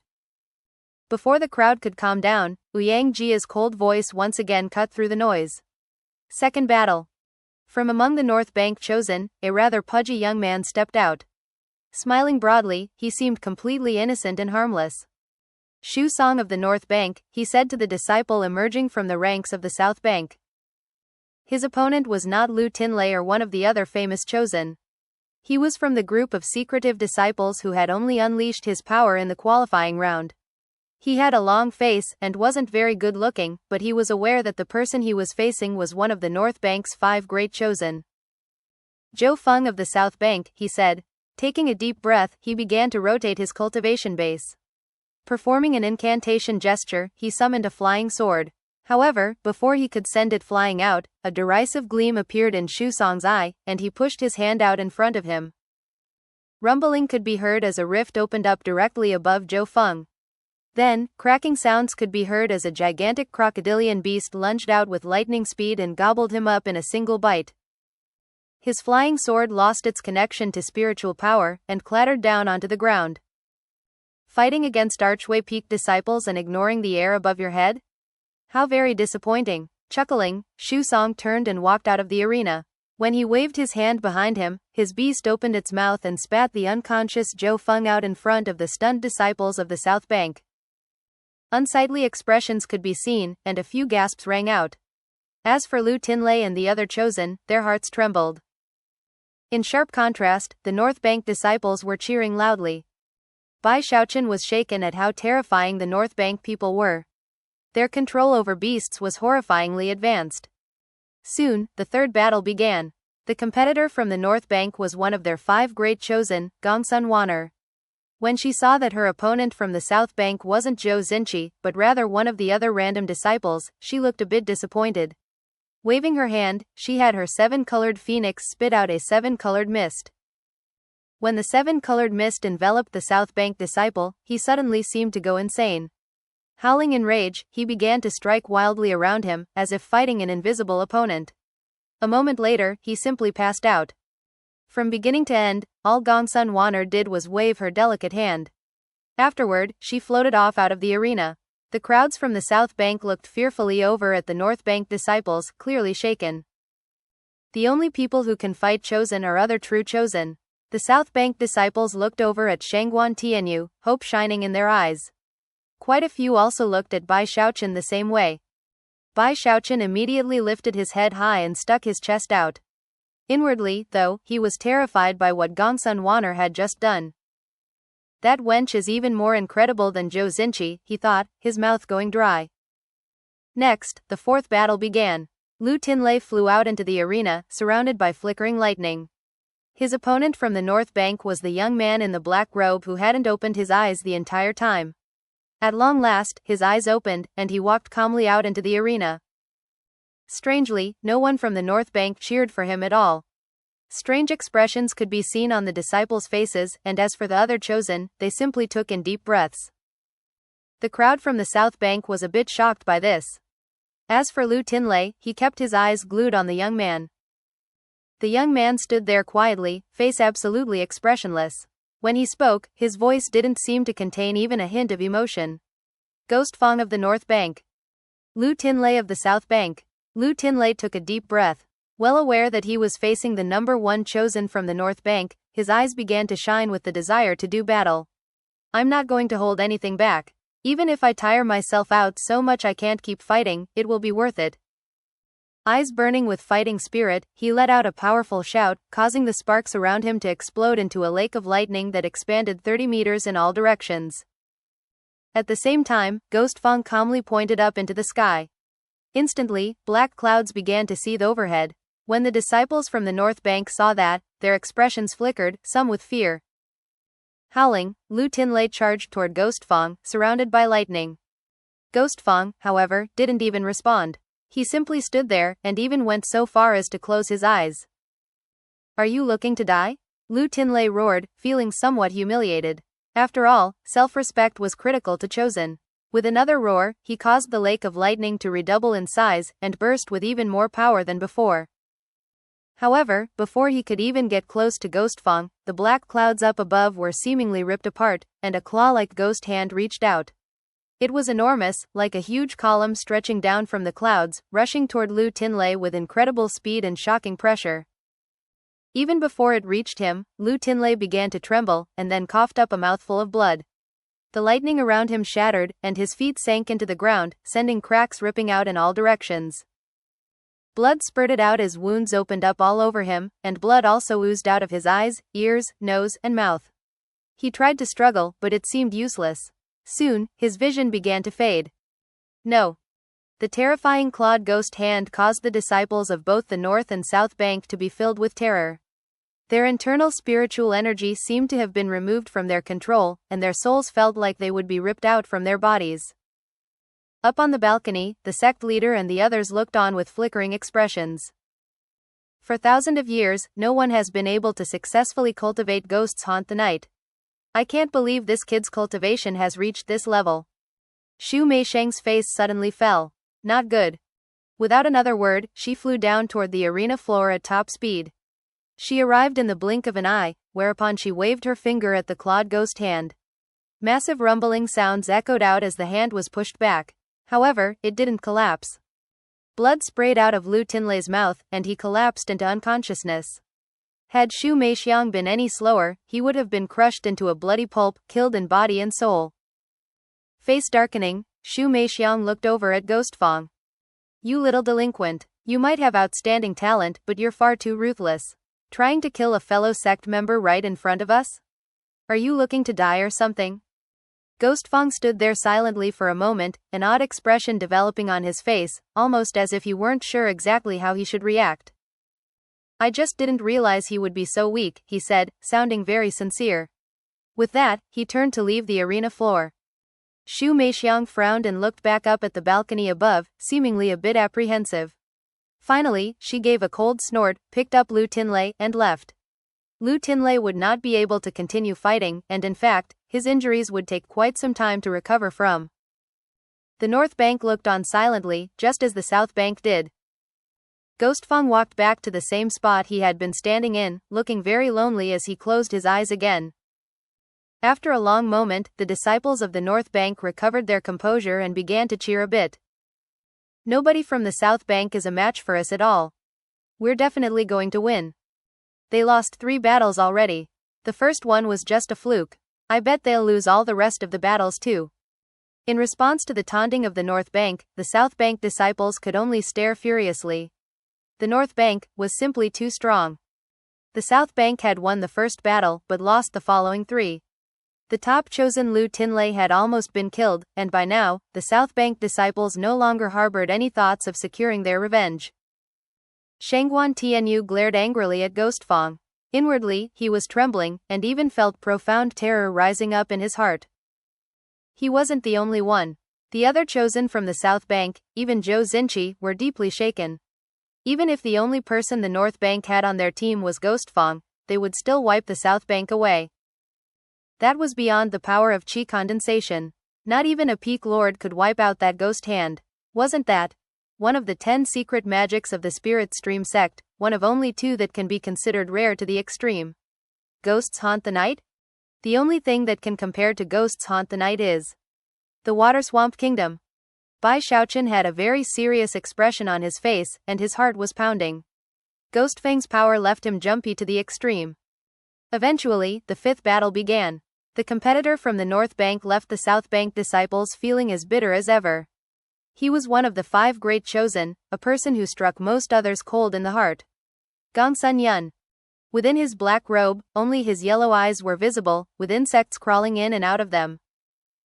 Before the crowd could calm down, Ouyang Jia's cold voice once again cut through the noise. Second battle. From among the North Bank chosen, a rather pudgy young man stepped out. Smiling broadly, he seemed completely innocent and harmless. "Shu Song of the North Bank," he said to the disciple emerging from the ranks of the South Bank. His opponent was not Lu Tinlei or one of the other famous chosen. He was from the group of secretive disciples who had only unleashed his power in the qualifying round. He had a long face and wasn't very good looking, but he was aware that the person he was facing was one of the North Bank's 5 great chosen. "Zhou Feng of the South Bank," he said. Taking a deep breath, he began to rotate his cultivation base. Performing an incantation gesture, he summoned a flying sword. However, before he could send it flying out, a derisive gleam appeared in Shu Song's eye, and he pushed his hand out in front of him. Rumbling could be heard as a rift opened up directly above Zhou Feng. Then, cracking sounds could be heard as a gigantic crocodilian beast lunged out with lightning speed and gobbled him up in a single bite. His flying sword lost its connection to spiritual power, and clattered down onto the ground. Fighting against Archway Peak disciples and ignoring the air above your head? How very disappointing. Chuckling, Shu Song turned and walked out of the arena. When he waved his hand behind him, his beast opened its mouth and spat the unconscious Zhou Feng out in front of the stunned disciples of the South Bank. Unsightly expressions could be seen, and a few gasps rang out. As for Lu Tinlei and the other chosen, their hearts trembled. In sharp contrast, the North Bank disciples were cheering loudly. Bai Xiaochun was shaken at how terrifying the North Bank people were. Their control over beasts was horrifyingly advanced. Soon, the third battle began. The competitor from the North Bank was one of their 5 great chosen, Gongsun Wan'er. When she saw that her opponent from the South Bank wasn't Zhou Xinqi, but rather one of the other random disciples, she looked a bit disappointed. Waving her hand, she had her 7-colored phoenix spit out a 7-colored mist. When the 7-colored mist enveloped the South Bank disciple, he suddenly seemed to go insane. Howling in rage, he began to strike wildly around him, as if fighting an invisible opponent. A moment later, he simply passed out. From beginning to end, all Gongsun Wan'er did was wave her delicate hand. Afterward, she floated off out of the arena. The crowds from the South Bank looked fearfully over at the North Bank disciples, clearly shaken. The only people who can fight Chosen are other true Chosen. The South Bank disciples looked over at Shangguan Tianyu, hope shining in their eyes. Quite a few also looked at Bai Xiaochun the same way. Bai Xiaochun immediately lifted his head high and stuck his chest out. Inwardly, though, he was terrified by what Gongsun Wan'er had just done. That wench is even more incredible than Zhou Xinqi, he thought, his mouth going dry. Next, the fourth battle began. Lu Tinlei flew out into the arena, surrounded by flickering lightning. His opponent from the North Bank was the young man in the black robe who hadn't opened his eyes the entire time. At long last, his eyes opened, and he walked calmly out into the arena. Strangely, no one from the North Bank cheered for him at all. Strange expressions could be seen on the disciples' faces, and as for the other Chosen, they simply took in deep breaths. The crowd from the South Bank was a bit shocked by this. As for Lu Tinlei, he kept his eyes glued on the young man. The young man stood there quietly, face absolutely expressionless. When he spoke, his voice didn't seem to contain even a hint of emotion. Ghost Fong of the North Bank. Lu Tinlei of the South Bank. Lu Tinlei took a deep breath. Well aware that he was facing the number one Chosen from the North Bank, his eyes began to shine with the desire to do battle. I'm not going to hold anything back. Even if I tire myself out so much I can't keep fighting, it will be worth it. Eyes burning with fighting spirit, he let out a powerful shout, causing the sparks around him to explode into a lake of lightning that expanded 30 meters in all directions. At the same time, Ghost Fong calmly pointed up into the sky. Instantly, black clouds began to seethe overhead. When the disciples from the North Bank saw that, their expressions flickered, some with fear. Howling, Lu Tinlei charged toward Ghost Fong, surrounded by lightning. Ghost Fong, however, didn't even respond. He simply stood there, and even went so far as to close his eyes. Are you looking to die? Lu Tinlei roared, feeling somewhat humiliated. After all, self-respect was critical to Chosen. With another roar, he caused the lake of lightning to redouble in size, and burst with even more power than before. However, before he could even get close to Ghost Fong, the black clouds up above were seemingly ripped apart, and a claw-like ghost hand reached out. It was enormous, like a huge column stretching down from the clouds, rushing toward Lu Tinlei with incredible speed and shocking pressure. Even before it reached him, Lu Tinlei began to tremble, and then coughed up a mouthful of blood. The lightning around him shattered, and his feet sank into the ground, sending cracks ripping out in all directions. Blood spurted out as wounds opened up all over him, and blood also oozed out of his eyes, ears, nose, and mouth. He tried to struggle, but it seemed useless. Soon, his vision began to fade. No. The terrifying clawed ghost hand caused the disciples of both the North and South Bank to be filled with terror. Their internal spiritual energy seemed to have been removed from their control, and their souls felt like they would be ripped out from their bodies. Up on the balcony, the sect leader and the others looked on with flickering expressions. For thousands of years, no one has been able to successfully cultivate ghosts haunt the night. I can't believe this kid's cultivation has reached this level. Xu Meisheng's face suddenly fell. Not good. Without another word, she flew down toward the arena floor at top speed. She arrived in the blink of an eye, whereupon she waved her finger at the clawed ghost hand. Massive rumbling sounds echoed out as the hand was pushed back. However, it didn't collapse. Blood sprayed out of Lu Tinlei's mouth, and he collapsed into unconsciousness. Had Xu Meixiang been any slower, he would have been crushed into a bloody pulp, killed in body and soul. Face darkening, Xu Meixiang looked over at Ghost Fong. You little delinquent. You might have outstanding talent, but you're far too ruthless. Trying to kill a fellow sect member right in front of us? Are you looking to die or something? Ghost Fong stood there silently for a moment, an odd expression developing on his face, almost as if he weren't sure exactly how he should react. I just didn't realize he would be so weak, he said, sounding very sincere. With that, he turned to leave the arena floor. Xu Meixiang frowned and looked back up at the balcony above, seemingly a bit apprehensive. Finally, she gave a cold snort, picked up Lu Tinlei, and left. Lu Tinlei would not be able to continue fighting, and in fact, his injuries would take quite some time to recover from. The North Bank looked on silently, just as the South Bank did. Ghostfang walked back to the same spot he had been standing in, looking very lonely as he closed his eyes again. After a long moment, the disciples of the North Bank recovered their composure and began to cheer a bit. Nobody from the South Bank is a match for us at all. We're definitely going to win. They lost 3 battles already. The first one was just a fluke. I bet they'll lose all the rest of the battles too. In response to the taunting of the North Bank, the South Bank disciples could only stare furiously. The North Bank was simply too strong. The South Bank had won the first battle but lost the following 3. The top chosen Lu Tinlei had almost been killed, and by now, the South Bank disciples no longer harbored any thoughts of securing their revenge. Shangguan Tianyu glared angrily at Ghostfang. Inwardly, he was trembling, and even felt profound terror rising up in his heart. He wasn't the only one. The other chosen from the South Bank, even Zhou Xinqi, were deeply shaken. Even if the only person the North Bank had on their team was Ghostfang, they would still wipe the South Bank away. That was beyond the power of qi condensation. Not even a peak lord could wipe out that ghost hand. Wasn't that one of the 10 secret magics of the Spirit Stream sect, one of only 2 that can be considered rare to the extreme? Ghosts haunt the night? The only thing that can compare to ghosts haunt the night is the Water Swamp Kingdom. Bai Xiaochun had a very serious expression on his face, and his heart was pounding. Ghostfang's power left him jumpy to the extreme. Eventually, the 5th battle began. The competitor from the North Bank left the South Bank disciples feeling as bitter as ever. He was one of the 5 great chosen, a person who struck most others cold in the heart. Gongsun Yun. Within his black robe, only his yellow eyes were visible, with insects crawling in and out of them.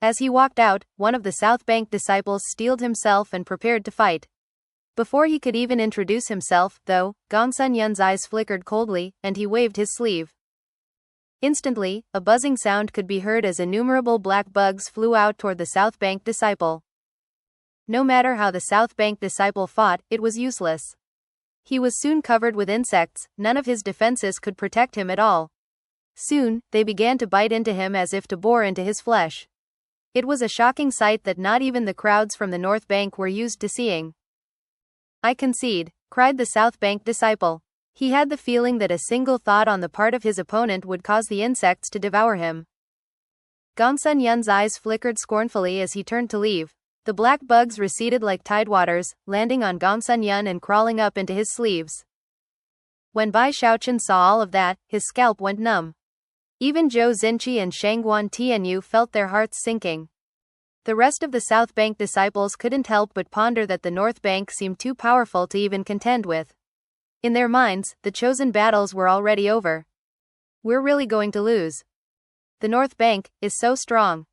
As he walked out, one of the South Bank disciples steeled himself and prepared to fight. Before he could even introduce himself, though, Gongsun Yun's eyes flickered coldly, and he waved his sleeve. Instantly, a buzzing sound could be heard as innumerable black bugs flew out toward the South Bank disciple. No matter how the South Bank disciple fought, it was useless. He was soon covered with insects, none of his defenses could protect him at all. Soon, they began to bite into him as if to bore into his flesh. It was a shocking sight that not even the crowds from the North Bank were used to seeing. I concede, cried the South Bank disciple. He had the feeling that a single thought on the part of his opponent would cause the insects to devour him. Gongsun Yun's eyes flickered scornfully as he turned to leave. The black bugs receded like tidewaters, landing on Gongsun Yun and crawling up into his sleeves. When Bai Xiaochun saw all of that, his scalp went numb. Even Zhou Xinqi and Shangguan Tianyu felt their hearts sinking. The rest of the South Bank disciples couldn't help but ponder that the North Bank seemed too powerful to even contend with. In their minds, the chosen battles were already over. We're really going to lose. The North Bank is so strong.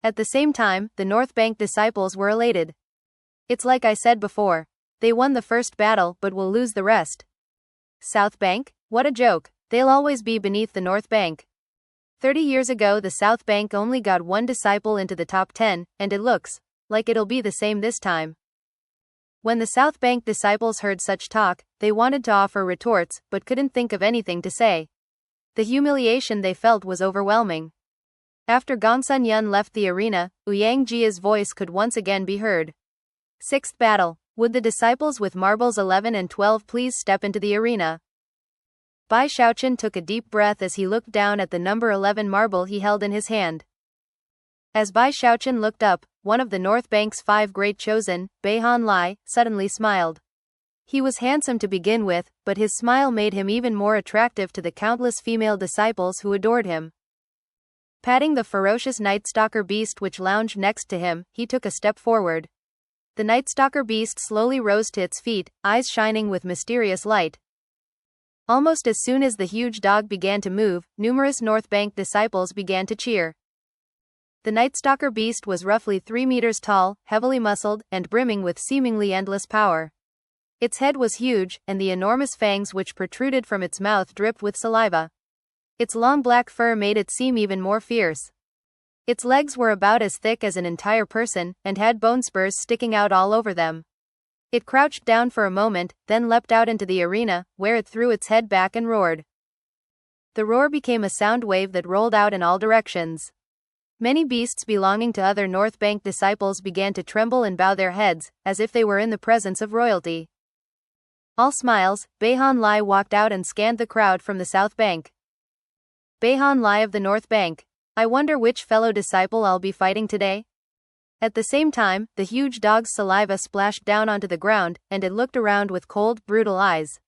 At the same time, the North Bank disciples were elated. It's like I said before. They won the first battle but will lose the rest. South Bank? What a joke. They'll always be beneath the North Bank. 30 years ago the South Bank only got 1 disciple into the top 10, and it looks like it'll be the same this time. When the South Bank disciples heard such talk, they wanted to offer retorts, but couldn't think of anything to say. The humiliation they felt was overwhelming. After Gongsun Yun left the arena, Ouyang Jia's voice could once again be heard. 6th battle. Would the disciples with marbles 11 and 12 please step into the arena? Bai Xiaochun took a deep breath as he looked down at the number 11 marble he held in his hand. As Bai Xiaochun looked up, one of the North Bank's 5 great chosen, Bai Han Lai, suddenly smiled. He was handsome to begin with, but his smile made him even more attractive to the countless female disciples who adored him. Patting the ferocious Night Stalker beast which lounged next to him, he took a step forward. The Night Stalker beast slowly rose to its feet, eyes shining with mysterious light. Almost as soon as the huge dog began to move, numerous North Bank disciples began to cheer. The Night Stalker beast was roughly 3 meters tall, heavily muscled, and brimming with seemingly endless power. Its head was huge, and the enormous fangs which protruded from its mouth dripped with saliva. Its long black fur made it seem even more fierce. Its legs were about as thick as an entire person, and had bone spurs sticking out all over them. It crouched down for a moment, then leapt out into the arena, where it threw its head back and roared. The roar became a sound wave that rolled out in all directions. Many beasts belonging to other North Bank disciples began to tremble and bow their heads, as if they were in the presence of royalty. All smiles, Beihan Lai walked out and scanned the crowd from the south bank. Beihan Lai of the north bank. I wonder which fellow disciple I'll be fighting today? At the same time, the huge dog's saliva splashed down onto the ground, and it looked around with cold, brutal eyes.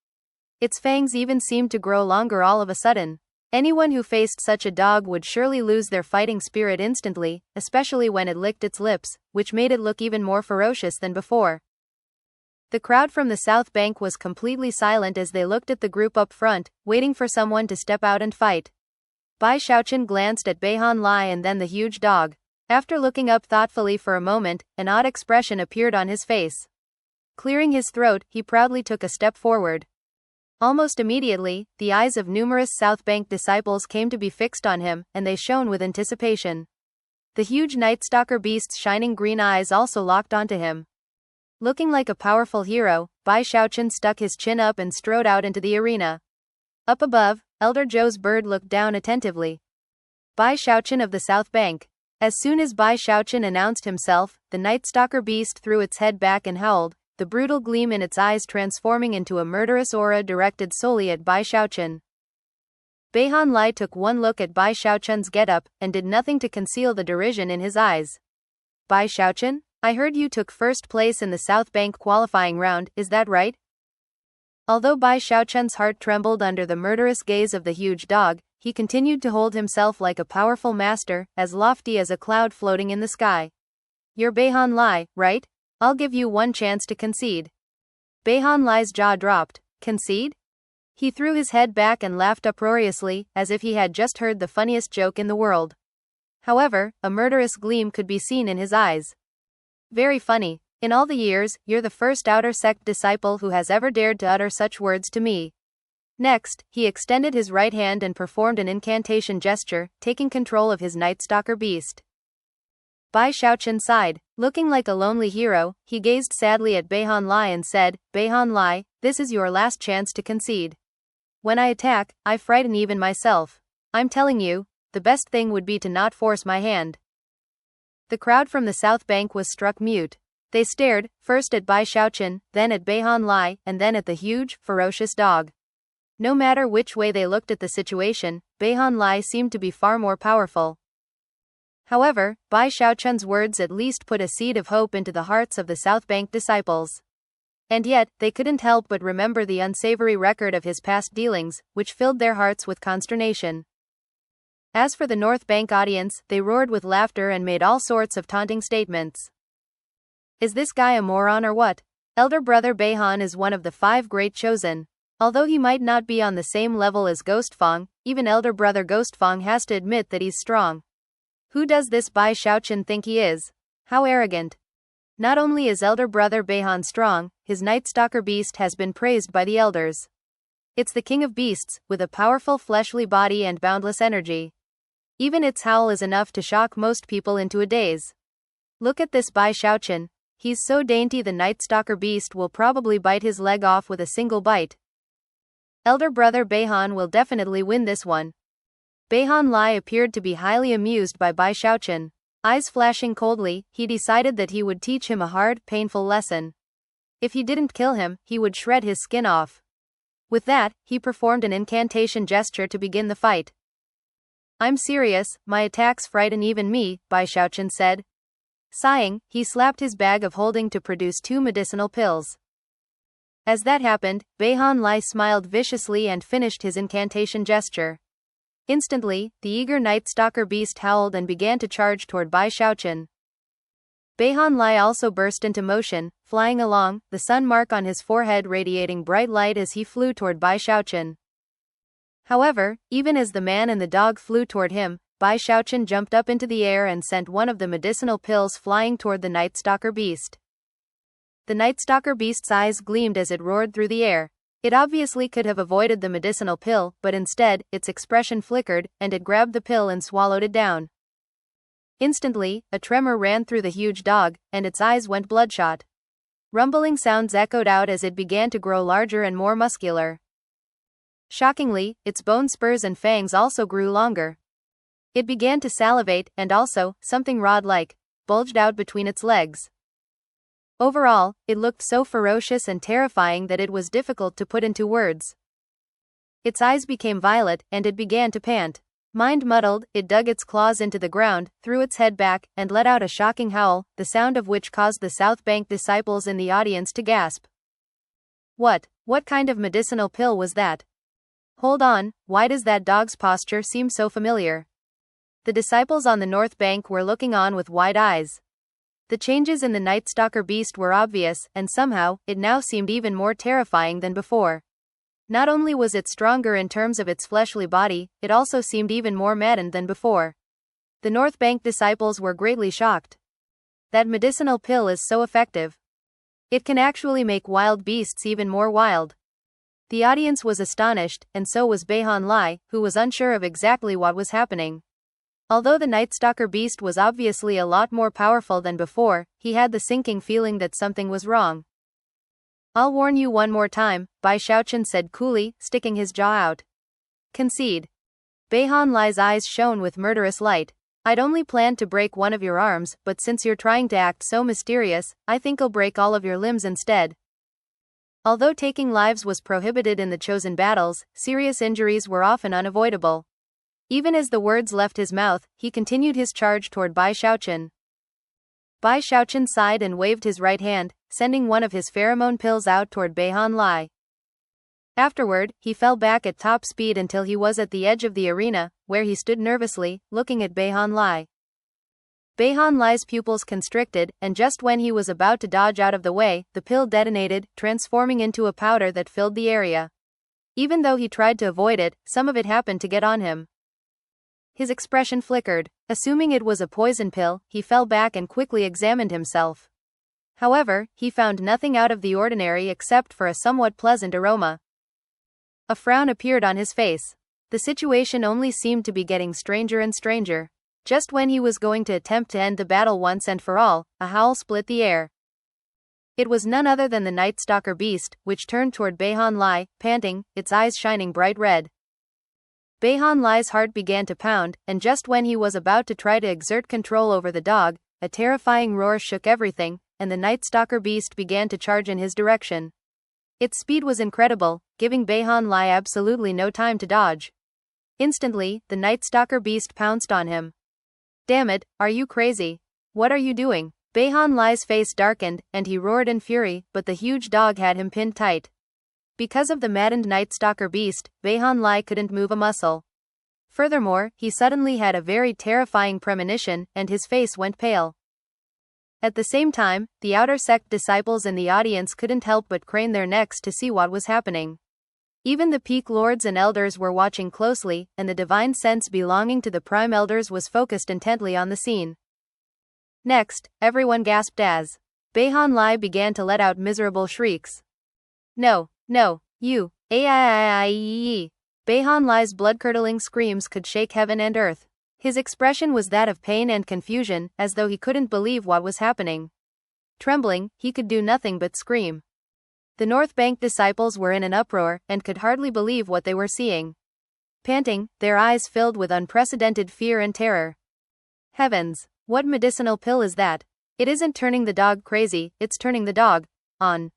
Its fangs even seemed to grow longer all of a sudden. Anyone who faced such a dog would surely lose their fighting spirit instantly, especially when it licked its lips, which made it look even more ferocious than before. The crowd from the south bank was completely silent as they looked at the group up front, waiting for someone to step out and fight. Bai Xiaochun glanced at Beihan Lai and then the huge dog. After looking up thoughtfully for a moment, an odd expression appeared on his face. Clearing his throat, he proudly took a step forward. Almost immediately, the eyes of numerous South Bank disciples came to be fixed on him, and they shone with anticipation. The huge Night Stalker beast's shining green eyes also locked onto him. Looking like a powerful hero, Bai Xiaochun stuck his chin up and strode out into the arena. Up above, Elder Zhou's bird looked down attentively. Bai Xiaochun of the South Bank. As soon as Bai Xiaochun announced himself, the Night Stalker beast threw its head back and howled, the brutal gleam in its eyes transforming into a murderous aura directed solely at Bai Xiaochun. Beihan Lai took one look at Bai Xiaochun's getup, and did nothing to conceal the derision in his eyes. Bai Xiaochun? I heard you took first place in the South Bank qualifying round, is that right? Although Bai Xiaochun's heart trembled under the murderous gaze of the huge dog, he continued to hold himself like a powerful master, as lofty as a cloud floating in the sky. You're Beihan Lai, right? I'll give you one chance to concede. Beihan Lai's jaw dropped. Concede? He threw his head back and laughed uproariously, as if he had just heard the funniest joke in the world. However, a murderous gleam could be seen in his eyes. Very funny. In all the years, you're the first outer sect disciple who has ever dared to utter such words to me. Next, he extended his right hand and performed an incantation gesture, taking control of his Night Stalker beast. Bai Xiaochun sighed. Looking like a lonely hero, he gazed sadly at Beihan Lai and said, Beihan Lai, this is your last chance to concede. When I attack, I frighten even myself. I'm telling you, the best thing would be to not force my hand. The crowd from the South Bank was struck mute. They stared, first at Bai Xiaochun, then at Beihan Lai, and then at the huge, ferocious dog. No matter which way they looked at the situation, Beihan Lai seemed to be far more powerful. However, Bai Xiaochun's words at least put a seed of hope into the hearts of the South Bank disciples. And yet, they couldn't help but remember the unsavory record of his past dealings, which filled their hearts with consternation. As for the North Bank audience, they roared with laughter and made all sorts of taunting statements. Is this guy a moron or what? Elder brother Beihan is one of the 5 great chosen. Although he might not be on the same level as Ghostfang, even elder brother Ghostfang has to admit that he's strong. Who does this Bai Xiaochun think he is? How arrogant. Not only is elder brother Beihan strong, his Night Stalker beast has been praised by the elders. It's the king of beasts, with a powerful fleshly body and boundless energy. Even its howl is enough to shock most people into a daze. Look at this Bai Xiaochun. He's so dainty the Night Stalker beast will probably bite his leg off with a single bite. Elder brother Beihan will definitely win this one. Beihan Lai appeared to be highly amused by Bai Xiaochun. Eyes flashing coldly, he decided that he would teach him a hard, painful lesson. If he didn't kill him, he would shred his skin off. With that, he performed an incantation gesture to begin the fight. I'm serious, my attacks frighten even me, Bai Xiaochun said. Sighing, he slapped his bag of holding to produce 2 medicinal pills. As that happened, Beihan Lai smiled viciously and finished his incantation gesture. Instantly, the eager Night Stalker beast howled and began to charge toward Bai Xiaochun. Beihan Lai also burst into motion, flying along, the sun mark on his forehead radiating bright light as he flew toward Bai Xiaochun. However, even as the man and the dog flew toward him, Bai Xiaochun jumped up into the air and sent one of the medicinal pills flying toward the Night Stalker beast. The Night Stalker beast's eyes gleamed as it roared through the air. It obviously could have avoided the medicinal pill, but instead, its expression flickered, and it grabbed the pill and swallowed it down. Instantly, a tremor ran through the huge dog, and its eyes went bloodshot. Rumbling sounds echoed out as it began to grow larger and more muscular. Shockingly, its bone spurs and fangs also grew longer. It began to salivate, and also, something rod-like bulged out between its legs. Overall, it looked so ferocious and terrifying that it was difficult to put into words. Its eyes became violet, and it began to pant. Mind muddled, it dug its claws into the ground, threw its head back, and let out a shocking howl, the sound of which caused the South Bank disciples in the audience to gasp. What kind of medicinal pill was that? Hold on, why does that dog's posture seem so familiar? The disciples on the North Bank were looking on with wide eyes. The changes in the Night Stalker beast were obvious, and somehow, it now seemed even more terrifying than before. Not only was it stronger in terms of its fleshly body, it also seemed even more maddened than before. The North Bank disciples were greatly shocked. That medicinal pill is so effective. It can actually make wild beasts even more wild. The audience was astonished, and so was Bai Lai, who was unsure of exactly what was happening. Although the Night Stalker beast was obviously a lot more powerful than before, he had the sinking feeling that something was wrong. I'll warn you one more time, Bai Xiaochun said coolly, sticking his jaw out. Concede. Bai Lai's eyes shone with murderous light. I'd only planned to break one of your arms, but since you're trying to act so mysterious, I think I'll break all of your limbs instead. Although taking lives was prohibited in the chosen battles, serious injuries were often unavoidable. Even as the words left his mouth, he continued his charge toward Bai Xiaochun. Bai Xiaochun sighed and waved his right hand, sending one of his pheromone pills out toward Bai Lai. Afterward, he fell back at top speed until he was at the edge of the arena, where he stood nervously, looking at Bai Lai. Bai Lai's pupils constricted, and just when he was about to dodge out of the way, the pill detonated, transforming into a powder that filled the area. Even though he tried to avoid it, some of it happened to get on him. His expression flickered. Assuming it was a poison pill, he fell back and quickly examined himself. However, he found nothing out of the ordinary except for a somewhat pleasant aroma. A frown appeared on his face. The situation only seemed to be getting stranger and stranger. Just when he was going to attempt to end the battle once and for all, a howl split the air. It was none other than the Night Stalker beast, which turned toward Bai Lai, panting, its eyes shining bright red. Bai Lai's heart began to pound, and just when he was about to try to exert control over the dog, a terrifying roar shook everything, and the Night Stalker beast began to charge in his direction. Its speed was incredible, giving Bai Lai absolutely no time to dodge. Instantly, the Night Stalker beast pounced on him. Damn it, are you crazy? What are you doing? Bai Lai's face darkened, and he roared in fury, but the huge dog had him pinned tight. Because of the maddened Night Stalker beast, Bai Lai couldn't move a muscle. Furthermore, he suddenly had a very terrifying premonition, and his face went pale. At the same time, the outer sect disciples in the audience couldn't help but crane their necks to see what was happening. Even the peak lords and elders were watching closely, and the divine sense belonging to the prime elders was focused intently on the scene. Next, everyone gasped as Bai Lai began to let out miserable shrieks. No, you, Bai Lai's blood-curdling screams could shake heaven and earth. His expression was that of pain and confusion, as though he couldn't believe what was happening. Trembling, he could do nothing but scream. The North Bank disciples were in an uproar, and could hardly believe what they were seeing. Panting, their eyes filled with unprecedented fear and terror. Heavens, what medicinal pill is that? It isn't turning the dog crazy, it's turning the dog on.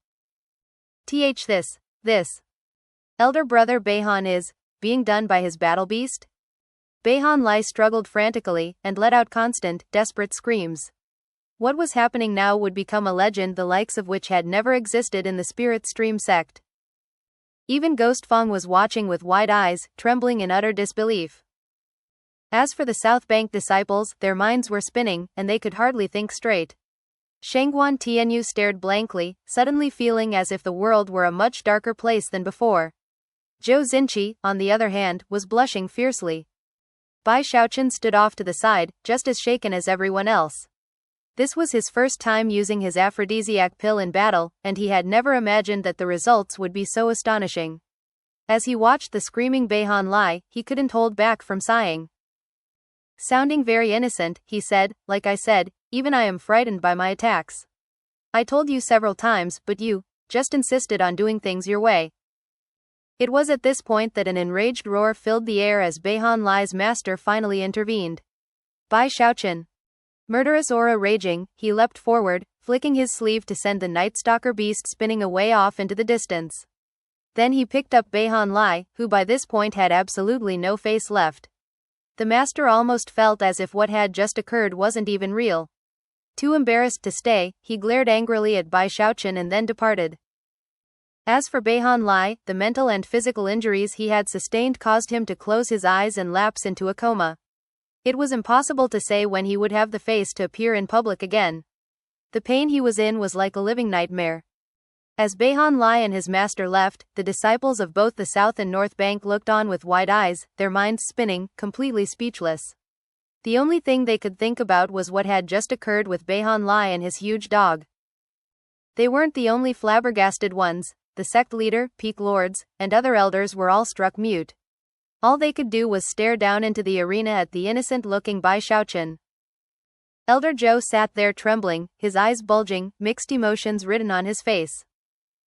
This. Elder brother Bai is being done by his battle beast? Bai Lai struggled frantically, and let out constant, desperate screams. What was happening now would become a legend the likes of which had never existed in the Spirit Stream sect. Even Ghost Fong was watching with wide eyes, trembling in utter disbelief. As for the South Bank disciples, their minds were spinning, and they could hardly think straight. Shangguan Tianyu stared blankly, suddenly feeling as if the world were a much darker place than before. Zhou Xinqi, on the other hand, was blushing fiercely. Bai Xiaochun stood off to the side, just as shaken as everyone else. This was his first time using his aphrodisiac pill in battle, and he had never imagined that the results would be so astonishing. As he watched the screaming Bai Lai, he couldn't hold back from sighing. Sounding very innocent, he said, like I said, even I am frightened by my attacks. I told you several times, but you just insisted on doing things your way. It was at this point that an enraged roar filled the air as Bai Lai's master finally intervened. Bai Xiaochun. Murderous aura raging, he leapt forward, flicking his sleeve to send the Night Stalker beast spinning away off into the distance. Then he picked up Bai Lai, who by this point had absolutely no face left. The master almost felt as if what had just occurred wasn't even real. Too embarrassed to stay, he glared angrily at Bai Xiaochun and then departed. As for Bai Lai, the mental and physical injuries he had sustained caused him to close his eyes and lapse into a coma. It was impossible to say when he would have the face to appear in public again. The pain he was in was like a living nightmare. As Bai Lai and his master left, the disciples of both the South and North Bank looked on with wide eyes, their minds spinning, completely speechless. The only thing they could think about was what had just occurred with Bai Lai and his huge dog. They weren't the only flabbergasted ones. The sect leader, peak lords, and other elders were all struck mute. All they could do was stare down into the arena at the innocent-looking Bai Xiaochun. Elder Zhou sat there trembling, his eyes bulging, mixed emotions written on his face.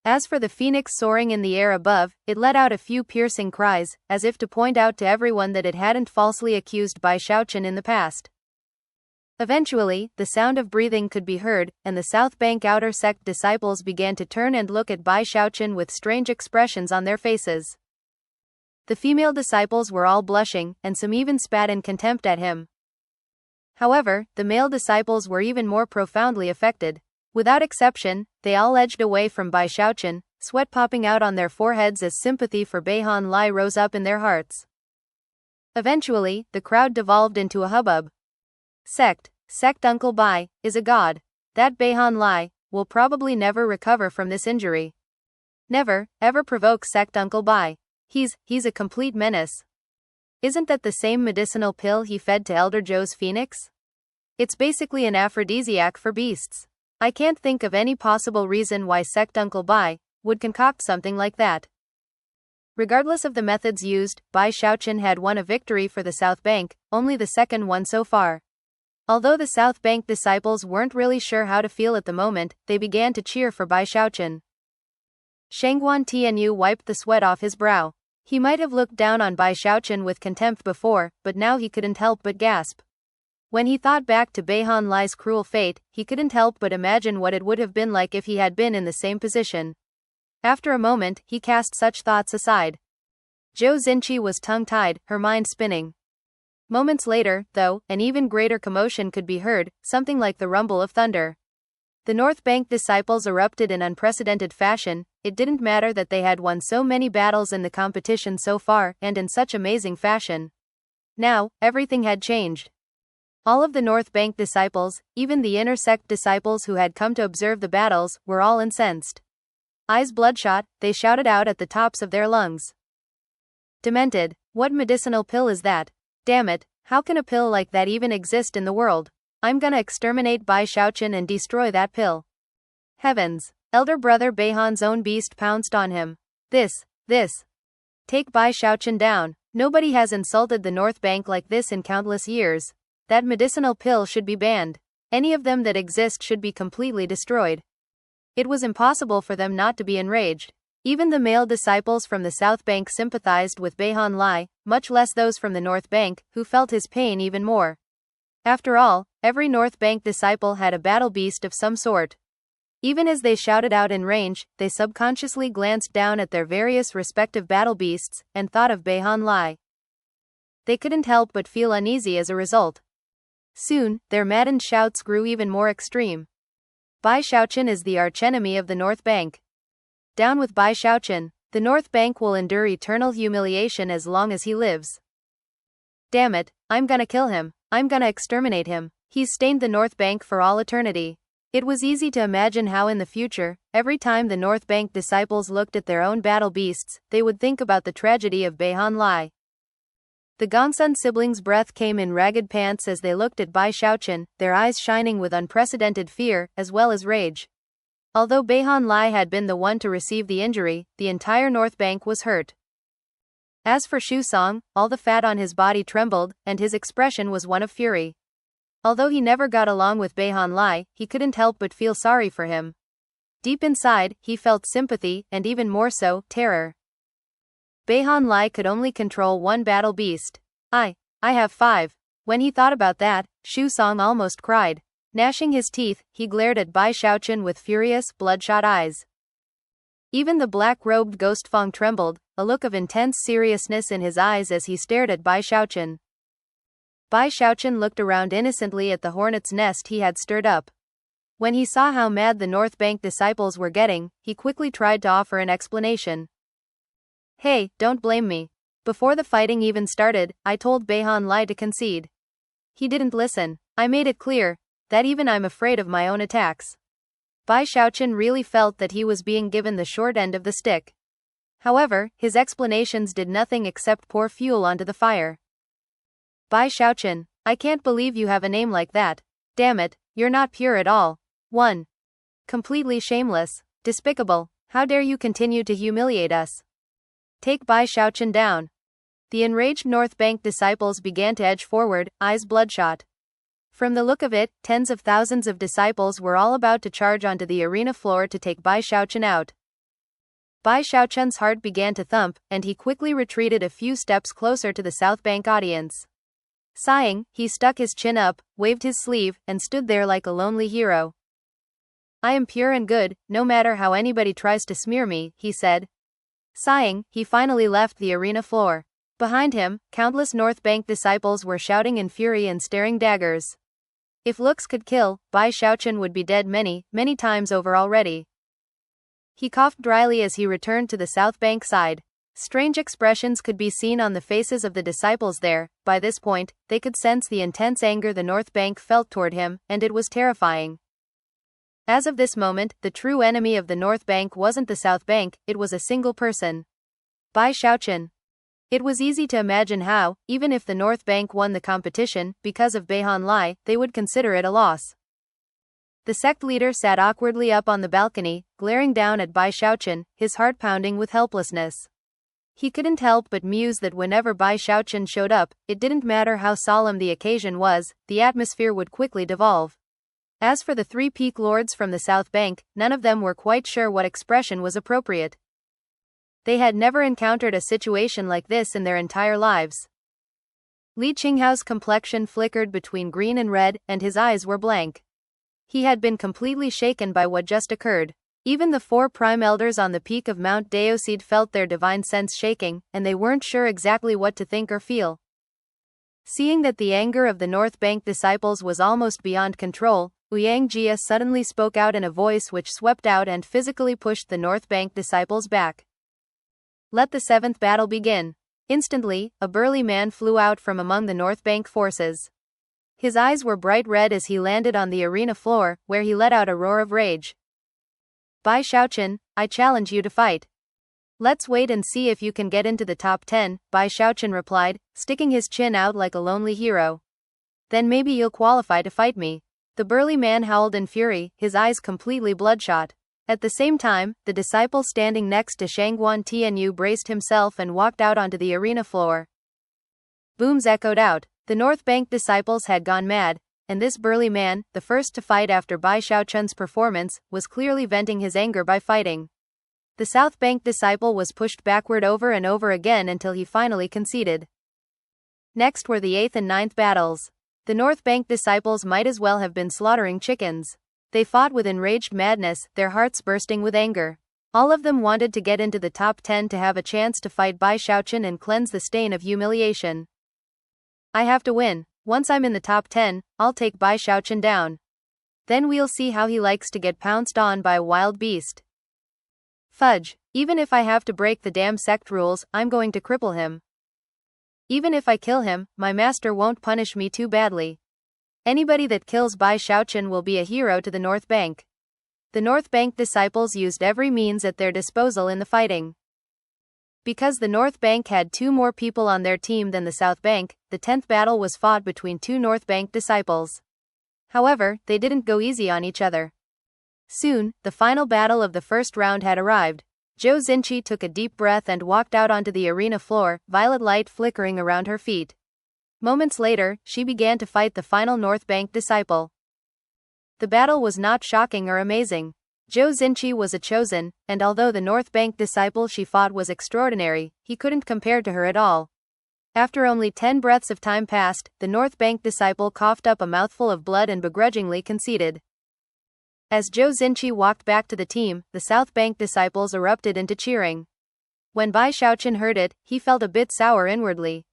As for the phoenix soaring in the air above, it let out a few piercing cries, as if to point out to everyone that it hadn't falsely accused Bai Xiaochun in the past. Eventually, the sound of breathing could be heard, and the South Bank outer sect disciples began to turn and look at Bai Xiaochun with strange expressions on their faces. The female disciples were all blushing, and some even spat in contempt at him. However, the male disciples were even more profoundly affected. Without exception, they all edged away from Bai Xiaochun, sweat popping out on their foreheads as sympathy for Bai Lai rose up in their hearts. Eventually, the crowd devolved into a hubbub. Sect Uncle Bai, is a god. That Bai Lai will probably never recover from this injury. Never, ever provoke Sect Uncle Bai. He's a complete menace. Isn't that the same medicinal pill he fed to Elder Zhou's phoenix? It's basically an aphrodisiac for beasts. I can't think of any possible reason why Sect Uncle Bai would concoct something like that. Regardless of the methods used, Bai Xiaochun had won a victory for the South Bank, only the second one so far. Although the South Bank disciples weren't really sure how to feel at the moment, they began to cheer for Bai Xiaochun. Shangguan Tianyu wiped the sweat off his brow. He might have looked down on Bai Xiaochun with contempt before, but now he couldn't help but gasp. When he thought back to Bai Lai's cruel fate, he couldn't help but imagine what it would have been like if he had been in the same position. After a moment, he cast such thoughts aside. Zhou Xinqi was tongue-tied, her mind spinning. Moments later, though, an even greater commotion could be heard, something like the rumble of thunder. The North Bank disciples erupted in unprecedented fashion. It didn't matter that they had won so many battles in the competition so far, and in such amazing fashion. Now, everything had changed. All of the North Bank disciples, even the inner sect disciples who had come to observe the battles, were all incensed. Eyes bloodshot, they shouted out at the tops of their lungs. Demented, what medicinal pill is that? Damn it, how can a pill like that even exist in the world? I'm gonna exterminate Bai Xiaochun and destroy that pill. Heavens! Elder brother Baihan's own beast pounced on him. This. Take Bai Xiaochun down. Nobody has insulted the North Bank like this in countless years. That medicinal pill should be banned. Any of them that exist should be completely destroyed. It was impossible for them not to be enraged. Even the male disciples from the South Bank sympathized with Bai Lai, much less those from the North Bank, who felt his pain even more. After all, every North Bank disciple had a battle beast of some sort. Even as they shouted out in range, they subconsciously glanced down at their various respective battle beasts, and thought of Bai Lai. They couldn't help but feel uneasy as a result. Soon, their maddened shouts grew even more extreme. Bai Xiaochun is the archenemy of the North Bank. Down with Bai Xiaochun. The North Bank will endure eternal humiliation as long as he lives. Damn it, I'm gonna kill him. I'm gonna exterminate him. He's stained the North Bank for all eternity. It was easy to imagine how in the future, every time the North Bank disciples looked at their own battle beasts, they would think about the tragedy of Bai Lai. The Gongsun siblings' breath came in ragged pants as they looked at Bai Xiaochun, their eyes shining with unprecedented fear, as well as rage. Although Bai Lai had been the one to receive the injury, the entire North Bank was hurt. As for Shu Song, all the fat on his body trembled, and his expression was one of fury. Although he never got along with Bai Lai, he couldn't help but feel sorry for him. Deep inside, he felt sympathy, and even more so, terror. Bai Lai could only control one battle beast. I have 5. When he thought about that, Shu Song almost cried. Gnashing his teeth, he glared at Bai Xiaochun with furious, bloodshot eyes. Even the black-robed ghost Feng trembled, a look of intense seriousness in his eyes as he stared at Bai Xiaochun. Bai Xiaochun looked around innocently at the hornet's nest he had stirred up. When he saw how mad the North Bank disciples were getting, he quickly tried to offer an explanation. Hey, don't blame me. Before the fighting even started, I told Bai Xiaochun to concede. He didn't listen. I made it clear that even I'm afraid of my own attacks. Bai Xiaochun really felt that he was being given the short end of the stick. However, his explanations did nothing except pour fuel onto the fire. Bai Xiaochun, I can't believe you have a name like that. Damn it, you're not pure at all. 1. Completely shameless. Despicable. How dare you continue to humiliate us? Take Bai Xiaochun down. The enraged North Bank disciples began to edge forward, eyes bloodshot. From the look of it, tens of thousands of disciples were all about to charge onto the arena floor to take Bai Xiaochun out. Bai Xiaochun's heart began to thump, and he quickly retreated a few steps closer to the South Bank audience. Sighing, he stuck his chin up, waved his sleeve, and stood there like a lonely hero. I am pure and good, no matter how anybody tries to smear me, he said. Sighing, he finally left the arena floor. Behind him, countless North Bank disciples were shouting in fury and staring daggers. If looks could kill, Bai Xiaochun would be dead many, many times over already. He coughed dryly as he returned to the South Bank side. Strange expressions could be seen on the faces of the disciples there. By this point, they could sense the intense anger the North Bank felt toward him, and it was terrifying. As of this moment, the true enemy of the North Bank wasn't the South Bank, it was a single person. Bai Xiaochun. It was easy to imagine how, even if the North Bank won the competition, because of Bai Xiaochun, they would consider it a loss. The sect leader sat awkwardly up on the balcony, glaring down at Bai Xiaochun, his heart pounding with helplessness. He couldn't help but muse that whenever Bai Xiaochun showed up, it didn't matter how solemn the occasion was, the atmosphere would quickly devolve. As for the three peak lords from the South Bank, none of them were quite sure what expression was appropriate. They had never encountered a situation like this in their entire lives. Li Qinghao's complexion flickered between green and red, and his eyes were blank. He had been completely shaken by what just occurred. Even the four prime elders on the peak of Mount Daoseed felt their divine sense shaking, and they weren't sure exactly what to think or feel. Seeing that the anger of the North Bank disciples was almost beyond control, Ouyang Jia suddenly spoke out in a voice which swept out and physically pushed the North Bank disciples back. Let the seventh battle begin. Instantly, a burly man flew out from among the North Bank forces. His eyes were bright red as he landed on the arena floor, where he let out a roar of rage. Bai Xiaochun, I challenge you to fight. Let's wait and see if you can get into the top 10, Bai Xiaochun replied, sticking his chin out like a lonely hero. Then maybe you'll qualify to fight me. The burly man howled in fury, his eyes completely bloodshot. At the same time, the disciple standing next to Shangguan Tianyu braced himself and walked out onto the arena floor. Booms echoed out. The North Bank disciples had gone mad, and this burly man, the first to fight after Bai Xiaochun's performance, was clearly venting his anger by fighting. The South Bank disciple was pushed backward over and over again until he finally conceded. Next were the 8th and 9th battles. The North Bank disciples might as well have been slaughtering chickens. They fought with enraged madness, their hearts bursting with anger. All of them wanted to get into the top 10 to have a chance to fight Bai Xiaochun and cleanse the stain of humiliation. I have to win. Once I'm in the top 10, I'll take Bai Xiaochun down. Then we'll see how he likes to get pounced on by a wild beast. Fudge. Even if I have to break the damn sect rules, I'm going to cripple him. Even if I kill him, my master won't punish me too badly. Anybody that kills Bai Xiaochun will be a hero to the North Bank. The North Bank disciples used every means at their disposal in the fighting. Because the North Bank had two more people on their team than the South Bank, the 10th battle was fought between two North Bank disciples. However, they didn't go easy on each other. Soon, the final battle of the first round had arrived. Zhou Xinqi took a deep breath and walked out onto the arena floor, violet light flickering around her feet. Moments later, she began to fight the final North Bank disciple. The battle was not shocking or amazing. Zhou Xinqi was a chosen, and although the North Bank disciple she fought was extraordinary, he couldn't compare to her at all. After only 10 breaths of time passed, the North Bank disciple coughed up a mouthful of blood and begrudgingly conceded. As Zhou Xinqi walked back to the team, the South Bank disciples erupted into cheering. When Bai Xiaochun heard it, he felt a bit sour inwardly.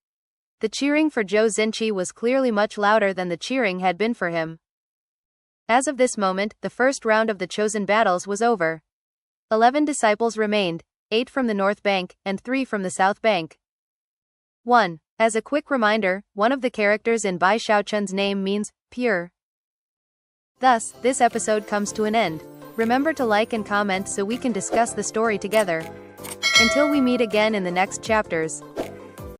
The cheering for Zhou Xinqi was clearly much louder than the cheering had been for him. As of this moment, the first round of the chosen battles was over. 11 disciples remained, 8 from the North Bank, and 3 from the South Bank. 1. As a quick reminder, one of the characters in Bai Xiaochun's name means pure. Thus, this episode comes to an end. Remember to like and comment so we can discuss the story together. Until we meet again in the next chapters.